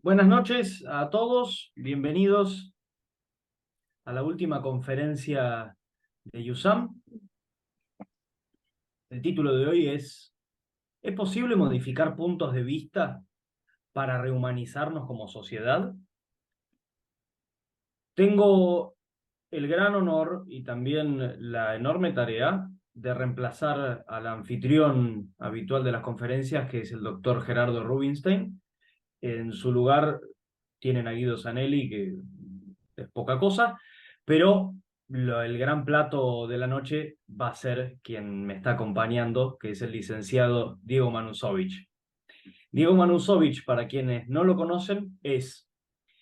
Buenas noches a todos, bienvenidos a la última conferencia de USAM. El título de hoy ¿Es posible modificar puntos de vista para rehumanizarnos como sociedad? Tengo el gran honor y también la enorme tarea de reemplazar al anfitrión habitual de las conferencias, que es el doctor Gerardo Rubinstein. En su lugar tienen a Guido Zanelli, que es poca cosa, pero el gran plato de la noche va a ser quien me está acompañando, que es el licenciado Diego Manusovich. Diego Manusovich, para quienes no lo conocen, es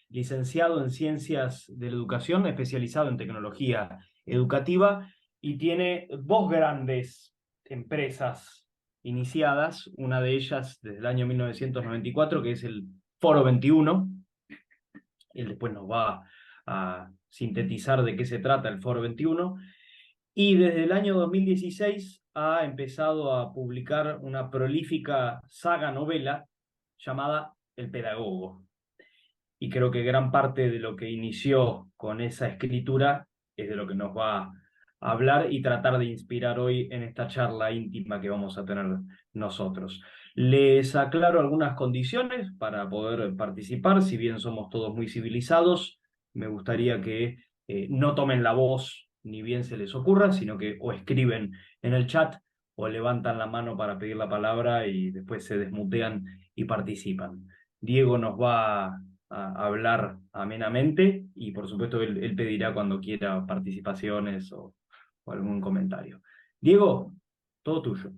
licenciado en Ciencias de la Educación, especializado en tecnología educativa y tiene dos grandes empresas iniciadas, una de ellas desde el año 1994, que es el Foro 21. Él después nos va a sintetizar de qué se trata el Foro 21. Y desde el año 2016 ha empezado a publicar una prolífica saga novela llamada El Pedagogo. Y creo que gran parte de lo que inició con esa escritura es de lo que nos va a hablar y tratar de inspirar hoy en esta charla íntima que vamos a tener nosotros. Les aclaro algunas condiciones para poder participar, si bien somos todos muy civilizados, me gustaría que no tomen la voz ni bien se les ocurra, sino que o escriben en el chat o levantan la mano para pedir la palabra y después se desmutean y participan. Diego nos va a hablar amenamente y por supuesto él pedirá cuando quiera participaciones o algún comentario. Diego, todo tuyo.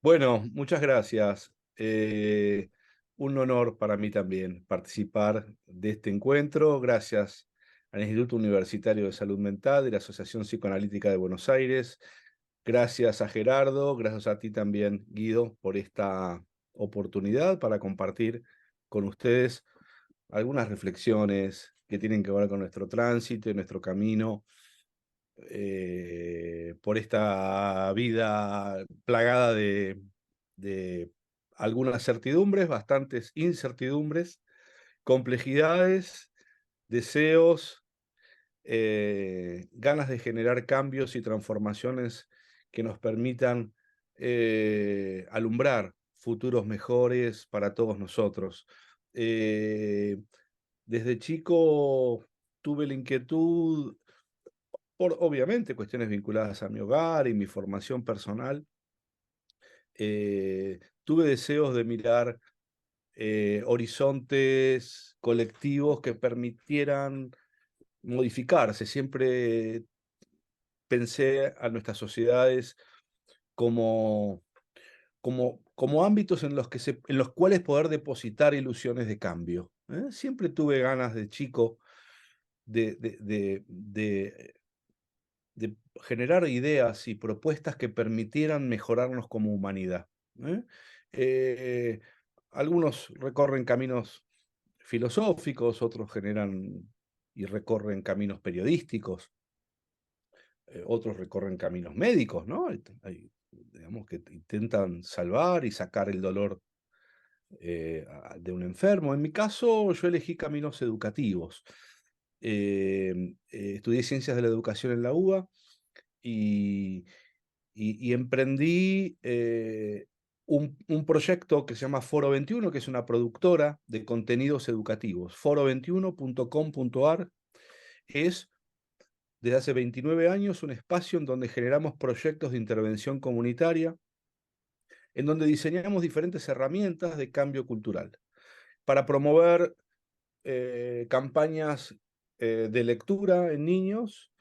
Bueno, muchas gracias. Un honor para mí también participar de este encuentro. Gracias al Instituto Universitario de Salud Mental y la Asociación Psicoanalítica de Buenos Aires. Gracias a Gerardo, gracias a ti también, Guido, por esta oportunidad para compartir con ustedes algunas reflexiones que tienen que ver con nuestro tránsito y nuestro camino por esta vida plagada de algunas certidumbres, bastantes incertidumbres, complejidades, deseos, ganas de generar cambios y transformaciones que nos permitan alumbrar futuros mejores para todos nosotros. Eh, Desde chico tuve la inquietud por obviamente cuestiones vinculadas a mi hogar y mi formación personal, tuve deseos de mirar horizontes colectivos que permitieran modificarse. Siempre pensé a nuestras sociedades como, como ámbitos en los, en los cuales poder depositar ilusiones de cambio. Siempre tuve ganas de chico de de generar ideas y propuestas que permitieran mejorarnos como humanidad, ¿eh? Eh, Algunos recorren caminos filosóficos, otros generan y recorren caminos periodísticos, otros recorren caminos médicos, ¿no? Digamos que intentan salvar y sacar el dolor de un enfermo. En mi caso, yo elegí caminos educativos. Estudié Ciencias de la Educación en la UBA y, y emprendí un proyecto que se llama Foro 21, que es una productora de contenidos educativos. Foro21.com.ar es, desde hace 29 años, un espacio en donde generamos proyectos de intervención comunitaria, en donde diseñamos diferentes herramientas de cambio cultural para promover campañas de lectura en niños,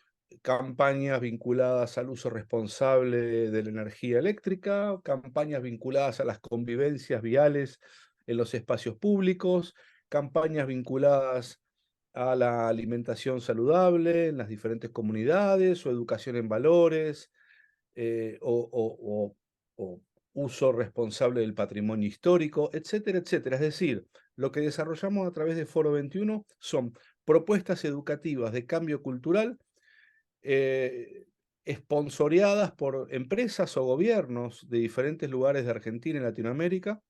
campañas vinculadas al uso responsable de la energía eléctrica, campañas vinculadas a las convivencias viales en los espacios públicos, campañas vinculadas a la alimentación saludable en las diferentes comunidades o educación en valores, o uso responsable del patrimonio histórico, etcétera, etcétera. Es decir, lo que desarrollamos a través de Foro 21 son propuestas educativas de cambio cultural esponsoreadas por empresas o gobiernos de diferentes lugares de Argentina y Latinoamérica,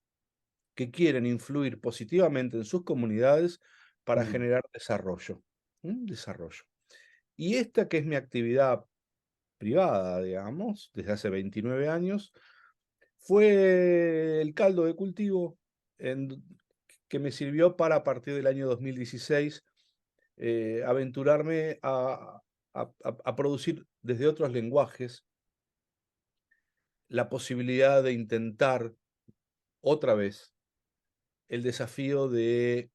que quieren influir positivamente en sus comunidades para Mm. generar desarrollo. Desarrollo. Y esta que es mi actividad privada, digamos, desde hace 29 años, fue el caldo de cultivo en, que me sirvió para a partir del año 2016 aventurarme a producir desde otros lenguajes la posibilidad de intentar otra vez el desafío de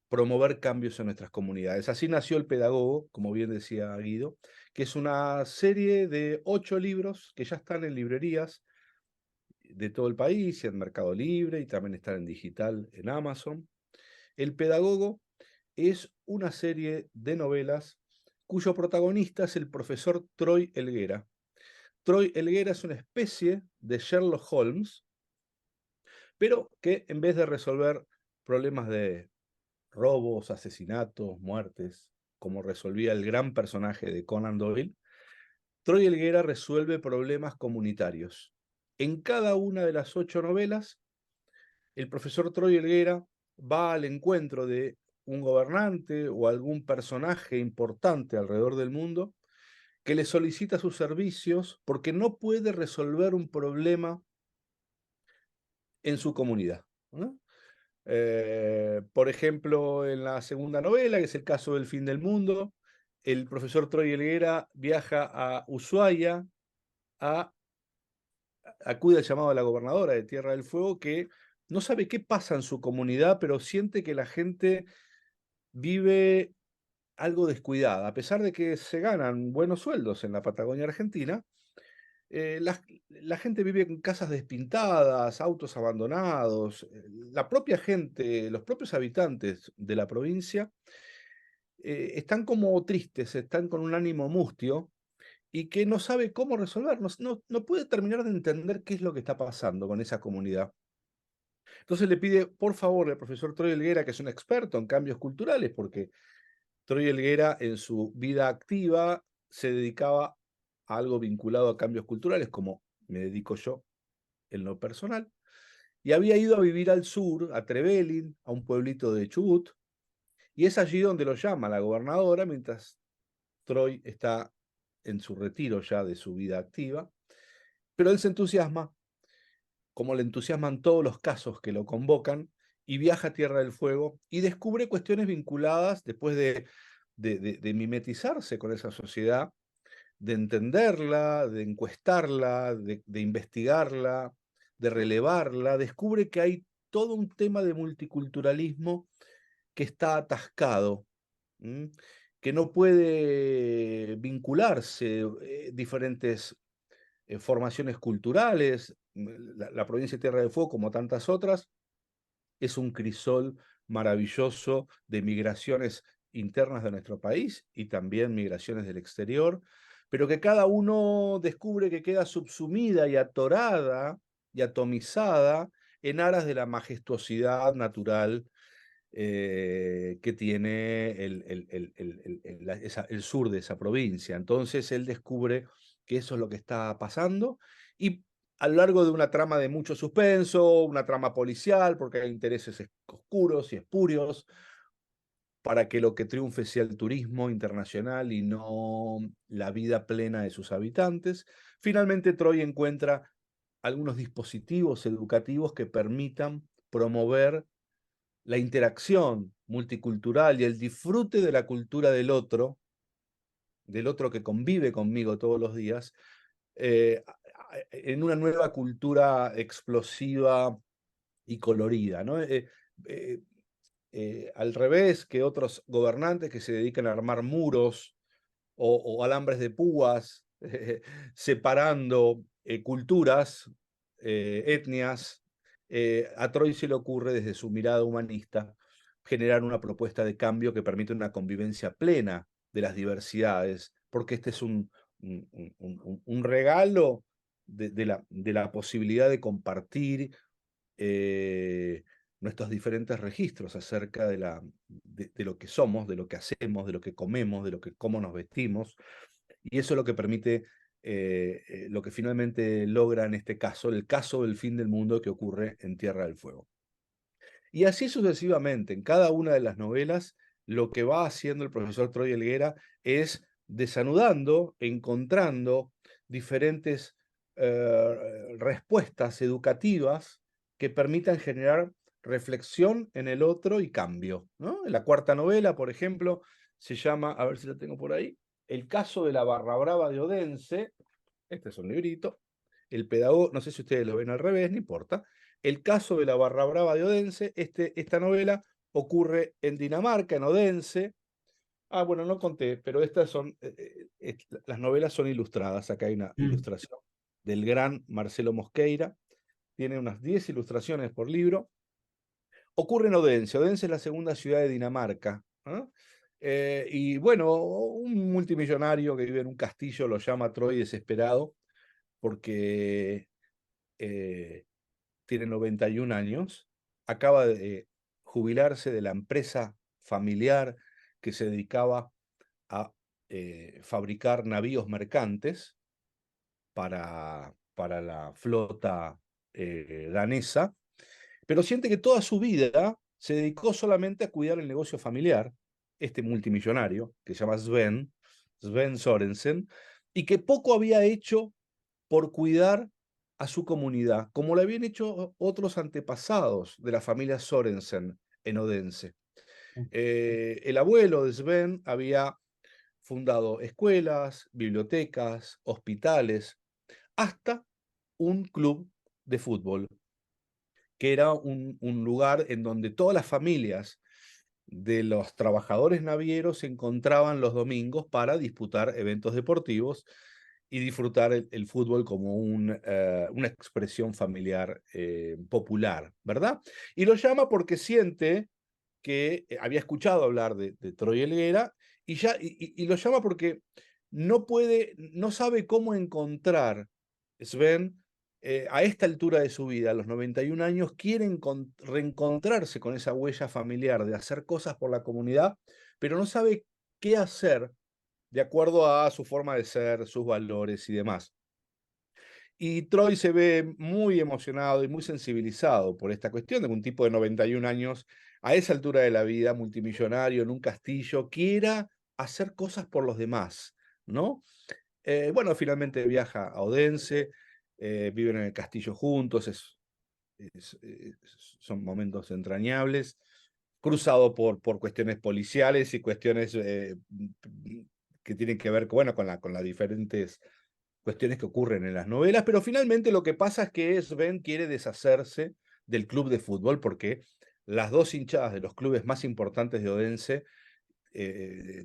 promover cambios en nuestras comunidades. Así nació El Pedagogo, como bien decía Guido, que es una serie de 8 libros que ya están en librerías de todo el país y en Mercado Libre, y también están en digital en Amazon. El Pedagogo es una serie de novelas cuyo protagonista es el profesor Troy Helguera. Troy Helguera es una especie de Sherlock Holmes, pero que en vez de resolver problemas de robos, asesinatos, muertes, como resolvía el gran personaje de Conan Doyle, Troy Helguera resuelve problemas comunitarios. En cada una de las 8 novelas, el profesor Troy Helguera va al encuentro de un gobernante o algún personaje importante alrededor del mundo que le solicita sus servicios porque no puede resolver un problema en su comunidad, ¿no? Por ejemplo, en la segunda novela, que es el caso del fin del mundo, el profesor Troy Helguera viaja a Ushuaia, a, acude al llamado de la gobernadora de Tierra del Fuego, que no sabe qué pasa en su comunidad, pero siente que la gente vive algo descuidada. A pesar de que se ganan buenos sueldos en la Patagonia Argentina, la gente vive en casas despintadas, autos abandonados. La propia gente, los propios habitantes de la provincia están como tristes, están con un ánimo mustio y que no sabe cómo resolver, no puede terminar de entender qué es lo que está pasando con esa comunidad. Entonces le pide, por favor, al profesor Troy Helguera, que es un experto en cambios culturales, porque Troy Helguera en su vida activa se dedicaba a algo vinculado a cambios culturales, como me dedico yo en lo personal, y había ido a vivir al sur, a Trevelin, a un pueblito de Chubut, y es allí donde lo llama la gobernadora, mientras Troy está en su retiro ya de su vida activa, pero él se entusiasma, como le entusiasman todos los casos que lo convocan, y viaja a Tierra del Fuego y descubre cuestiones vinculadas, después de mimetizarse con esa sociedad, de entenderla, de encuestarla, de investigarla, de relevarla, descubre que hay todo un tema de multiculturalismo que está atascado, ¿m? Que no puede vincularse diferentes formaciones culturales. La provincia de Tierra del Fuego, como tantas otras, es un crisol maravilloso de migraciones internas de nuestro país y también migraciones del exterior, pero que cada uno descubre que queda subsumida y atorada y atomizada en aras de la majestuosidad natural que tiene el sur de esa provincia. Entonces él descubre que eso es lo que está pasando y a lo largo de una trama de mucho suspenso, una trama policial, porque hay intereses oscuros y espurios, para que lo que triunfe sea el turismo internacional y no la vida plena de sus habitantes. Finalmente, Troy encuentra algunos dispositivos educativos que permitan promover la interacción multicultural y el disfrute de la cultura del otro que convive conmigo todos los días, en una nueva cultura explosiva y colorida, ¿no? Al revés que otros gobernantes que se dedican a armar muros o alambres de púas, separando culturas, etnias, a Troy se le ocurre desde su mirada humanista generar una propuesta de cambio que permite una convivencia plena de las diversidades, porque este es un regalo de la posibilidad de compartir eh, nuestros diferentes registros acerca de lo que somos, de lo que hacemos, de lo que comemos, cómo nos vestimos, y eso es lo que permite lo que finalmente logra en este caso, el caso del fin del mundo que ocurre en Tierra del Fuego. Y así sucesivamente, en cada una de las novelas, lo que va haciendo el profesor Troy Helguera es desanudando, encontrando diferentes respuestas educativas que permitan generar reflexión en el otro y cambio, ¿no? En la cuarta novela, por ejemplo, se llama, a ver si la tengo por ahí, El caso de la barra brava de Odense. Este es un librito. El pedagogo, no sé si ustedes lo ven al revés, no importa. El caso de la barra brava de Odense, esta novela ocurre en Dinamarca, en Odense. Ah, bueno, no conté, pero estas son, las novelas son ilustradas. Acá hay una Mm. ilustración del gran Marcelo Mosqueira. Tiene unas 10 ilustraciones por libro. Ocurre en Odense. Odense es la segunda ciudad de Dinamarca, ¿no? Y bueno, un multimillonario que vive en un castillo lo llama Troy desesperado porque tiene 91 años, acaba de jubilarse de la empresa familiar que se dedicaba a fabricar navíos mercantes para la flota danesa, pero siente que toda su vida se dedicó solamente a cuidar el negocio familiar, este multimillonario, que se llama Sven Sorensen, y que poco había hecho por cuidar a su comunidad, como lo habían hecho otros antepasados de la familia Sorensen en Odense. El abuelo de Sven había fundado escuelas, bibliotecas, hospitales, hasta un club de fútbol, que era un lugar en donde todas las familias de los trabajadores navieros se encontraban los domingos para disputar eventos deportivos y disfrutar el fútbol como una expresión familiar popular, ¿verdad? Y lo llama porque siente que había escuchado hablar de Troy Helguera y lo llama porque no sabe cómo encontrar Sven a esta altura de su vida, a los 91 años, quiere reencontrarse con esa huella familiar de hacer cosas por la comunidad, pero no sabe qué hacer de acuerdo a su forma de ser, sus valores y demás. Y Troy se ve muy emocionado y muy sensibilizado por esta cuestión de que un tipo de 91 años, a esa altura de la vida, multimillonario, en un castillo, quiera hacer cosas por los demás, ¿no? Bueno, finalmente viaja a Odense, viven en el castillo juntos, son momentos entrañables, cruzado por cuestiones policiales y cuestiones que tienen que ver bueno, con las diferentes cuestiones que ocurren en las novelas, pero finalmente lo que pasa es que Sven quiere deshacerse del club de fútbol porque las dos hinchadas de los clubes más importantes de Odense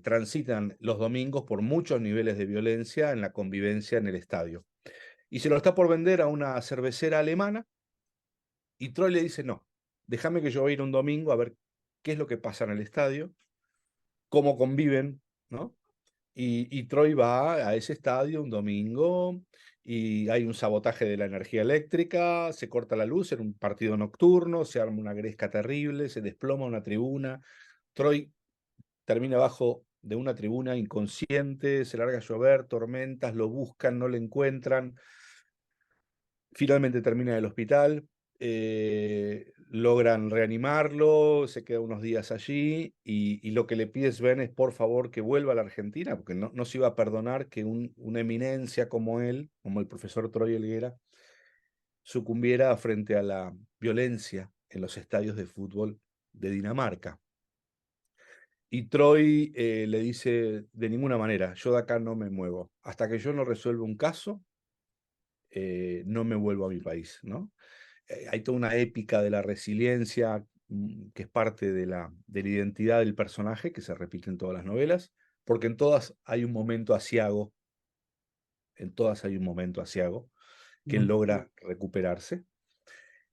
transitan los domingos por muchos niveles de violencia en la convivencia en el estadio. Y se lo está por vender a una cervecera alemana y Troy le dice, no, déjame que yo voy a ir un domingo a ver qué es lo que pasa en el estadio, cómo conviven, ¿no? Y Troy va a ese estadio un domingo y hay un sabotaje de la energía eléctrica, se corta la luz en un partido nocturno, se arma una gresca terrible, se desploma una tribuna. Troy termina abajo de una tribuna inconsciente, se larga a llover, tormentas, lo buscan, no lo encuentran. Finalmente termina en el hospital, logran reanimarlo, se queda unos días allí y lo que le pide Sven es por favor que vuelva a la Argentina, porque no se iba a perdonar que una eminencia como él, como el profesor Troy Helguera, sucumbiera frente a la violencia en los estadios de fútbol de Dinamarca. Y Troy le dice, de ninguna manera, yo de acá no me muevo. Hasta que yo no resuelva un caso, no me vuelvo a mi país, ¿no? Hay toda una épica de la resiliencia que es parte de la identidad del personaje, que se repite en todas las novelas, porque en todas hay un momento aciago, en todas hay un momento aciago, que él Mm. logra recuperarse.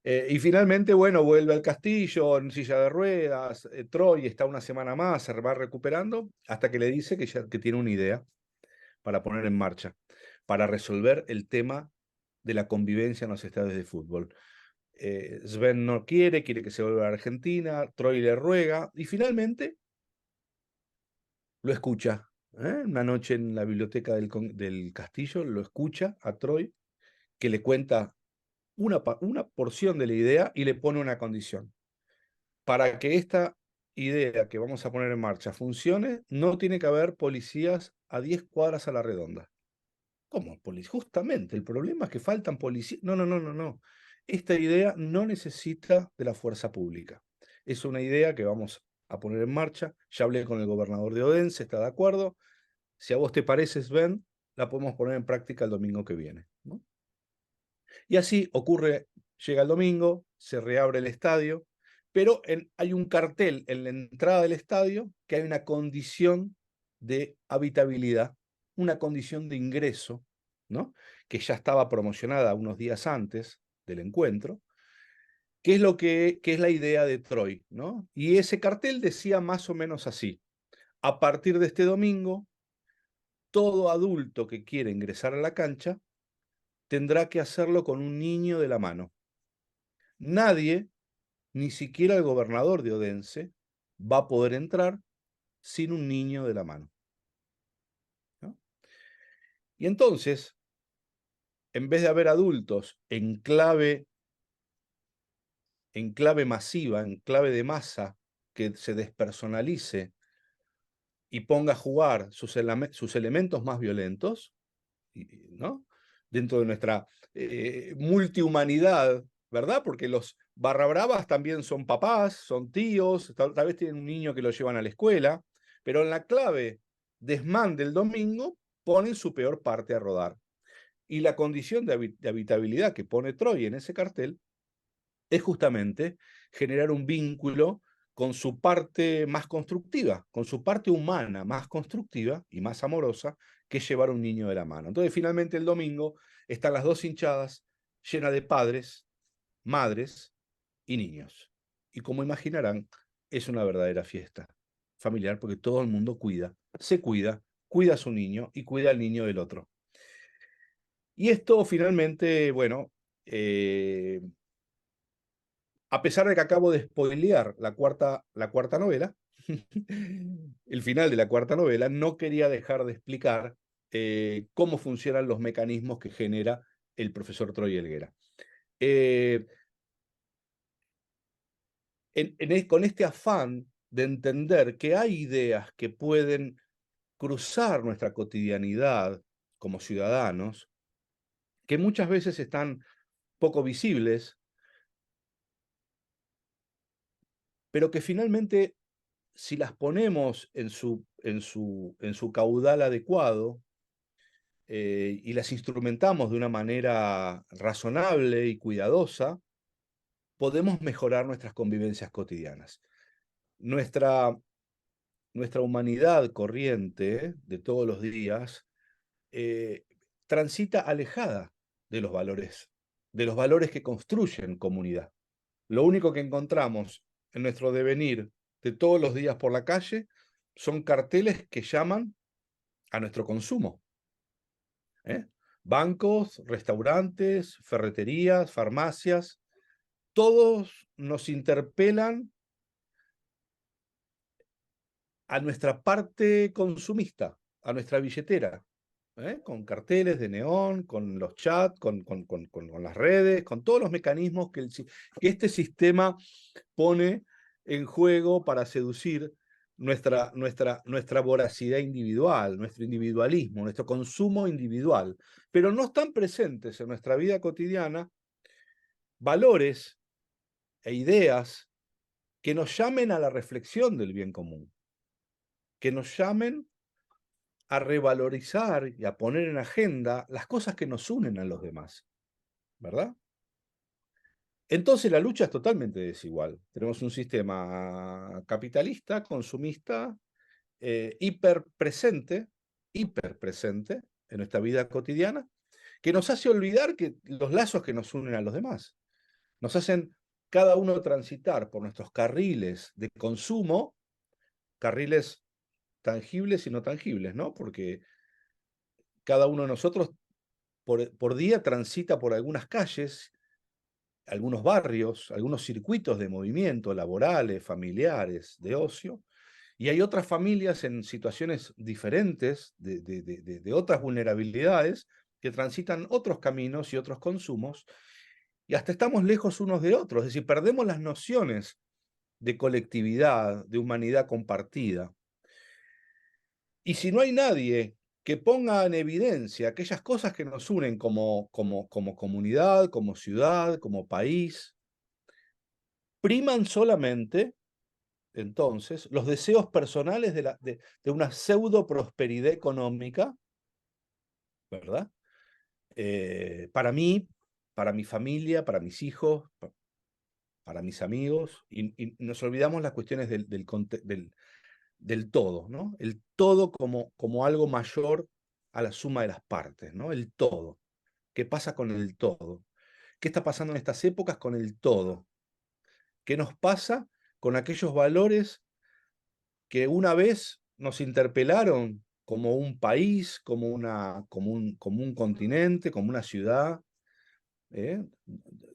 Y finalmente, bueno, vuelve al castillo en silla de ruedas, Troy está una semana más, se va recuperando, hasta que le dice que tiene una idea para poner en marcha, para resolver el tema de la convivencia en los estadios de fútbol. Sven no quiere que se vuelva a Argentina, Troy le ruega y finalmente lo escucha Una noche en la biblioteca del castillo lo escucha a Troy, que le cuenta una porción de la idea y le pone una condición. Para que esta idea que vamos a poner en marcha funcione, no tiene que haber policías a 10 cuadras a la redonda. ¿Cómo policía? Justamente, el problema es que faltan policías. No, no, no, no, no. Esta idea no necesita de la fuerza pública. Es una idea que vamos a poner en marcha. Ya hablé con el gobernador de Odense, está de acuerdo. Si a vos te parece, Sven, la podemos poner en práctica el domingo que viene, ¿no? Y así ocurre, llega el domingo, se reabre el estadio, pero hay un cartel en la entrada del estadio que hay una condición de habitabilidad, una condición de ingreso, ¿no? Que ya estaba promocionada unos días antes del encuentro, que es, que es la idea de Troy, ¿no? Y ese cartel decía más o menos así: a partir de este domingo, todo adulto que quiera ingresar a la cancha tendrá que hacerlo con un niño de la mano. Nadie, ni siquiera el gobernador de Odense, va a poder entrar sin un niño de la mano, ¿no? Y entonces, en vez de haber adultos en clave masiva, en clave de masa, que se despersonalice y ponga a jugar sus elementos más violentos, ¿no? Dentro de nuestra multihumanidad, ¿verdad? Porque los barra bravas también son papás, son tíos, tal vez tienen un niño que lo llevan a la escuela, pero en la clave desmán del domingo ponen su peor parte a rodar. Y la condición de habitabilidad que pone Troy en ese cartel es justamente generar un vínculo con su parte más constructiva, con su parte humana más constructiva y más amorosa, que es llevar a un niño de la mano. Entonces, finalmente el domingo están las dos hinchadas llenas de padres, madres y niños. Y como imaginarán, es una verdadera fiesta familiar porque todo el mundo se cuida a su niño y cuida al niño del otro. Y esto finalmente, bueno, a pesar de que acabo de spoilear la cuarta novela, el final de la cuarta novela, no quería dejar de explicar cómo funcionan los mecanismos que genera el profesor Troy Helguera. Eh, con este afán de entender que hay ideas que pueden cruzar nuestra cotidianidad como ciudadanos, que muchas veces están poco visibles, pero que finalmente, si las ponemos en su caudal adecuado y las instrumentamos de una manera razonable y cuidadosa, podemos mejorar nuestras convivencias cotidianas. Nuestra, nuestra humanidad corriente de todos los días eh, transita alejada de los valores que construyen comunidad. Lo único que encontramos en nuestro devenir de todos los días por la calle son carteles que llaman a nuestro consumo, ¿eh? Bancos, restaurantes, ferreterías, farmacias, todos nos interpelan a nuestra parte consumista, a nuestra billetera, con carteles de neón, con los chats, con las redes, con todos los mecanismos que este sistema pone en juego para seducir nuestra voracidad individual, nuestro individualismo, nuestro consumo individual. Pero no están presentes en nuestra vida cotidiana valores e ideas que nos llamen a la reflexión del bien común, que nos llamen a revalorizar y a poner en agenda las cosas que nos unen a los demás, ¿verdad? Entonces la lucha es totalmente desigual. Tenemos un sistema capitalista, consumista, hiperpresente en nuestra vida cotidiana, que nos hace olvidar que los lazos que nos unen a los demás nos hacen cada uno transitar por nuestros carriles de consumo, carriles tangibles y no tangibles, ¿no? Porque cada uno de nosotros por día transita por algunas calles, algunos barrios, algunos circuitos de movimiento, laborales, familiares, de ocio, Y hay otras familias en situaciones diferentes, de otras vulnerabilidades, que transitan otros caminos y otros consumos, y hasta estamos lejos unos de otros, es decir, perdemos las nociones de colectividad, de humanidad compartida. Y si no hay nadie que ponga en evidencia aquellas cosas que nos unen como comunidad, como ciudad, como país, priman solamente, entonces, los deseos personales de una pseudo prosperidad económica, ¿verdad? Para mí, para mi familia, para mis hijos, para mis amigos, y nos olvidamos las cuestiones del todo, ¿no? El todo como algo mayor a la suma de las partes, ¿no? El todo. ¿Qué pasa con el todo? ¿Qué está pasando en estas épocas con el todo? ¿Qué nos pasa con aquellos valores que una vez nos interpelaron como un país, como un continente, como una ciudad? ¿Eh?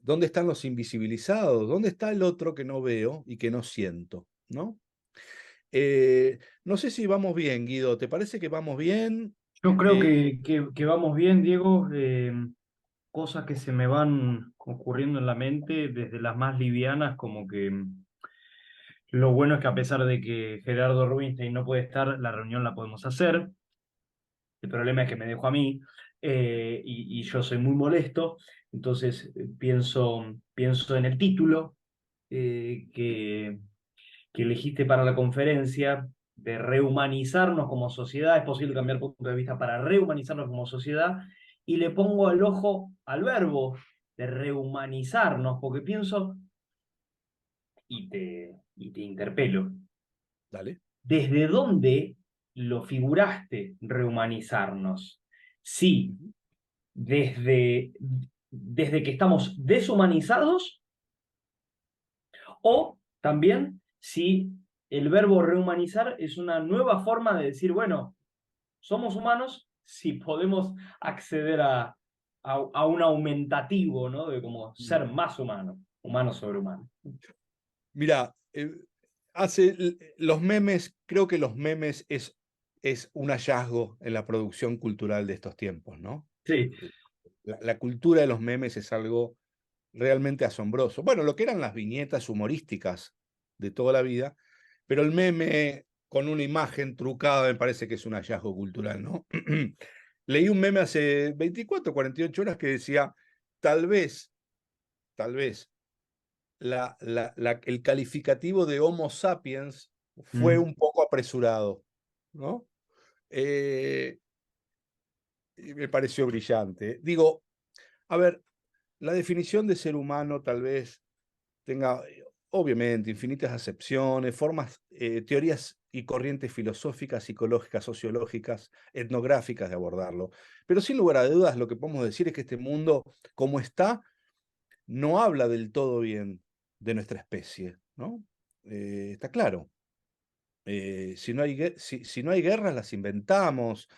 ¿Dónde están los invisibilizados? ¿Dónde está el otro que no veo y que no siento? ¿No? No sé si vamos bien, Guido. ¿Te parece que vamos bien? Yo creo Eh, que vamos bien, Diego. Cosas que se me van ocurriendo en la mente, desde las más livianas, como que lo bueno es que a pesar de que Gerardo Rubinstein no puede estar, la reunión la podemos hacer. El problema es que me dejó a mí, y yo soy muy molesto, entonces pienso en el título, que elegiste para la conferencia, de rehumanizarnos como sociedad. Es posible cambiar punto de vista para rehumanizarnos como sociedad, y le pongo el ojo al verbo de rehumanizarnos, porque pienso y te interpelo. Dale. ¿Desde dónde lo figuraste rehumanizarnos? Sí, Ujú. desde que estamos deshumanizados, o también si el verbo rehumanizar es una nueva forma de decir, bueno, somos humanos si podemos acceder a un aumentativo, ¿no? De como Mm. ser más humano, humano sobre humano. Mira, los memes, creo que los memes es un hallazgo en la producción cultural de estos tiempos, ¿no? Sí. La cultura de los memes es algo realmente asombroso. Bueno, lo que eran las viñetas humorísticas de toda la vida, pero el meme con una imagen trucada me parece que es un hallazgo cultural, ¿no? Leí un meme hace 24, 48 horas que decía, tal vez, tal vez, el calificativo de Homo sapiens fue Mm. un poco apresurado, ¿no? Eh, y me pareció brillante. Digo, a ver, la definición de ser humano tal vez tenga, obviamente, infinitas acepciones, formas, teorías y corrientes filosóficas, psicológicas, sociológicas, etnográficas de abordarlo. Pero sin lugar a dudas, lo que podemos decir es que este mundo, como está, no habla del todo bien de nuestra especie, ¿no? Está claro. Si no hay guerras, las inventamos.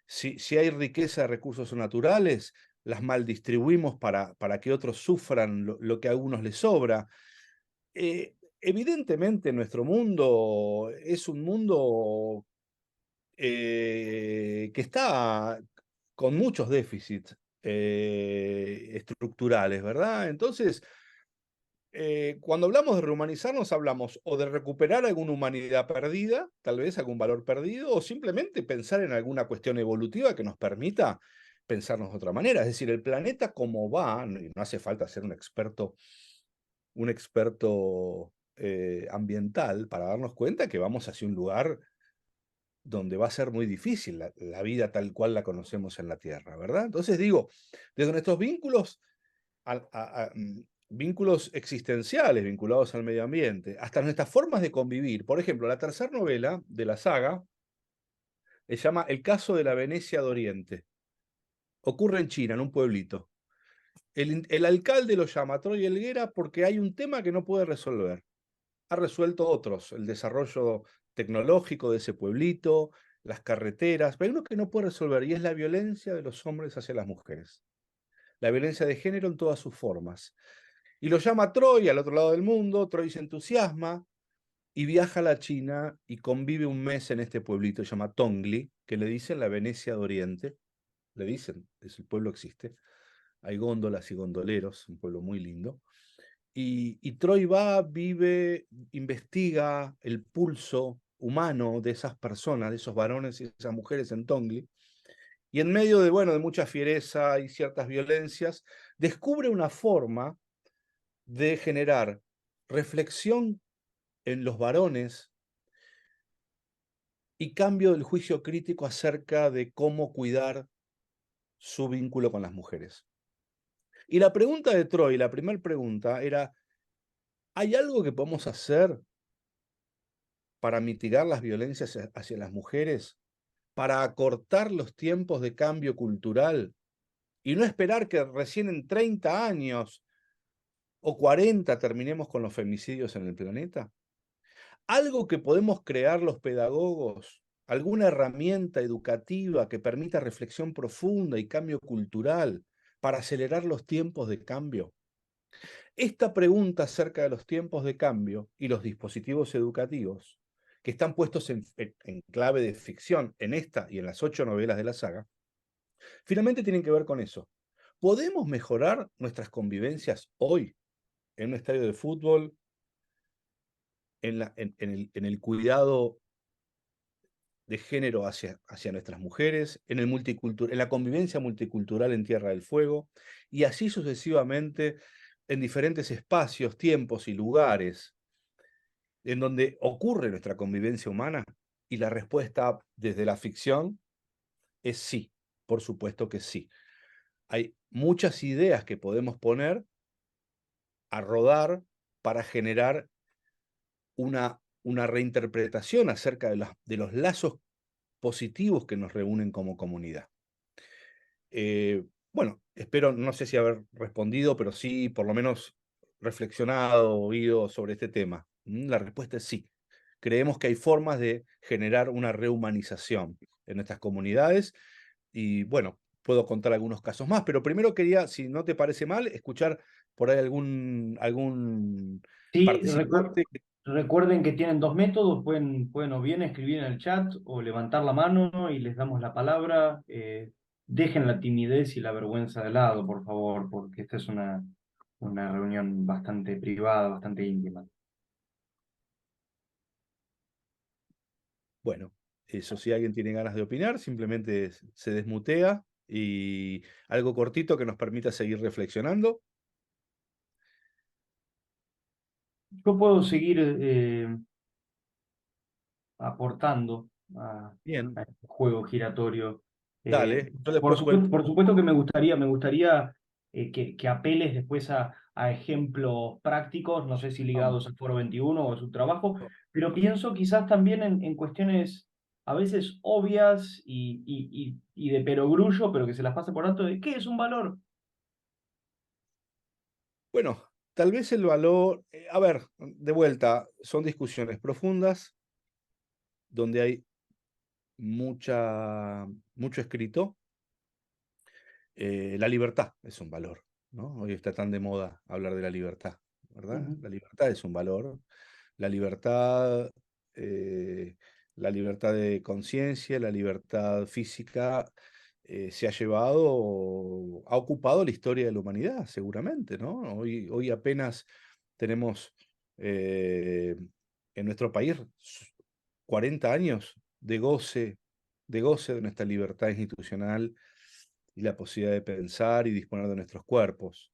Si hay riqueza de recursos naturales, las mal distribuimos para que otros sufran lo que a algunos les sobra. Evidentemente nuestro mundo es un mundo que está con muchos déficits estructurales, ¿verdad? Entonces, cuando hablamos de rehumanizarnos, hablamos o de recuperar alguna humanidad perdida, tal vez algún valor perdido, o simplemente pensar en alguna cuestión evolutiva que nos permita pensarnos de otra manera. Es decir, el planeta como va, y no hace falta ser un experto ambiental para darnos cuenta que vamos hacia un lugar donde va a ser muy difícil la vida tal cual la conocemos en la Tierra, ¿verdad? Entonces digo, desde nuestros vínculos, vínculos existenciales vinculados al medio ambiente, hasta nuestras formas de convivir. Por ejemplo, la tercera novela de la saga se llama El caso de la Venecia de Oriente. Ocurre en China, en un pueblito. El alcalde lo llama a Troy Helguera porque hay un tema que no puede resolver. Ha resuelto otros, el desarrollo tecnológico de ese pueblito, las carreteras, pero hay uno que no puede resolver y es la violencia de los hombres hacia las mujeres. La violencia de género en todas sus formas. Y lo llama Troy al otro lado del mundo, Troy se entusiasma, y viaja a la China y convive un mes en este pueblito, se llama Tongli, que le dicen la Venecia de Oriente, le dicen, el pueblo existe, hay góndolas y gondoleros, un pueblo muy lindo. Y Troy va, vive, investiga el pulso humano de esas personas, de esos varones y esas mujeres en Tongli, y en medio de, bueno, de mucha fiereza y ciertas violencias, descubre una forma de generar reflexión en los varones y cambio del juicio crítico acerca de cómo cuidar su vínculo con las mujeres. Y la pregunta de Troy, la primera pregunta era, ¿hay algo que podemos hacer para mitigar las violencias hacia las mujeres? Para acortar los tiempos de cambio cultural y no esperar que recién en 30 años o 40 terminemos con los femicidios en el planeta? ¿Algo que podemos crear los pedagogos? ¿Alguna herramienta educativa que permita reflexión profunda y cambio cultural para acelerar los tiempos de cambio? Esta pregunta acerca de los tiempos de cambio y los dispositivos educativos, que están puestos en clave de ficción en esta y en las 8 novelas de la saga, finalmente tienen que ver con eso. ¿Podemos mejorar nuestras convivencias hoy en un estadio de fútbol, en el cuidado de género hacia nuestras mujeres, en la convivencia multicultural en Tierra del Fuego, y así sucesivamente en diferentes espacios, tiempos y lugares en donde ocurre nuestra convivencia humana? Y la respuesta desde la ficción es sí, por supuesto que sí. Hay muchas ideas que podemos poner a rodar para generar una reinterpretación acerca de los lazos positivos que nos reúnen como comunidad. Bueno, espero, no sé si haber respondido, pero sí, por lo menos reflexionado, oído sobre este tema. La respuesta es sí. Creemos que hay formas de generar una rehumanización en nuestras comunidades y bueno, puedo contar algunos casos más, pero primero quería, si no te parece mal, escuchar por ahí algún Sí, participante. recuerden que tienen dos métodos, pueden o bien escribir en el chat o levantar la mano y les damos la palabra. Dejen la timidez y la vergüenza de lado, por favor, porque esta es una reunión bastante privada, bastante íntima. Bueno, eso si alguien tiene ganas de opinar, simplemente se desmutea y algo cortito que nos permita seguir reflexionando. Yo puedo seguir aportando Bien, a este juego giratorio. dale. Yo después vuelvo. Por supuesto que me gustaría que apeles después a ejemplos prácticos, no sé si Vamos. ligados al Foro 21 o a su trabajo, pero pienso quizás también en cuestiones a veces obvias y de perogrullo, pero que se las pase por alto de qué es un valor. Bueno, tal vez el valor, a ver, de vuelta, son discusiones profundas donde hay mucho escrito. La libertad es un valor, ¿no? Hoy está tan de moda hablar de la libertad, ¿verdad? Ujú. La libertad es un valor. La libertad, eh, la libertad de conciencia, la libertad física, se ha llevado, ha ocupado la historia de la humanidad, seguramente, ¿no? Hoy apenas tenemos eh, en nuestro país 40 años de goce de nuestra libertad institucional y la posibilidad de pensar y disponer de nuestros cuerpos.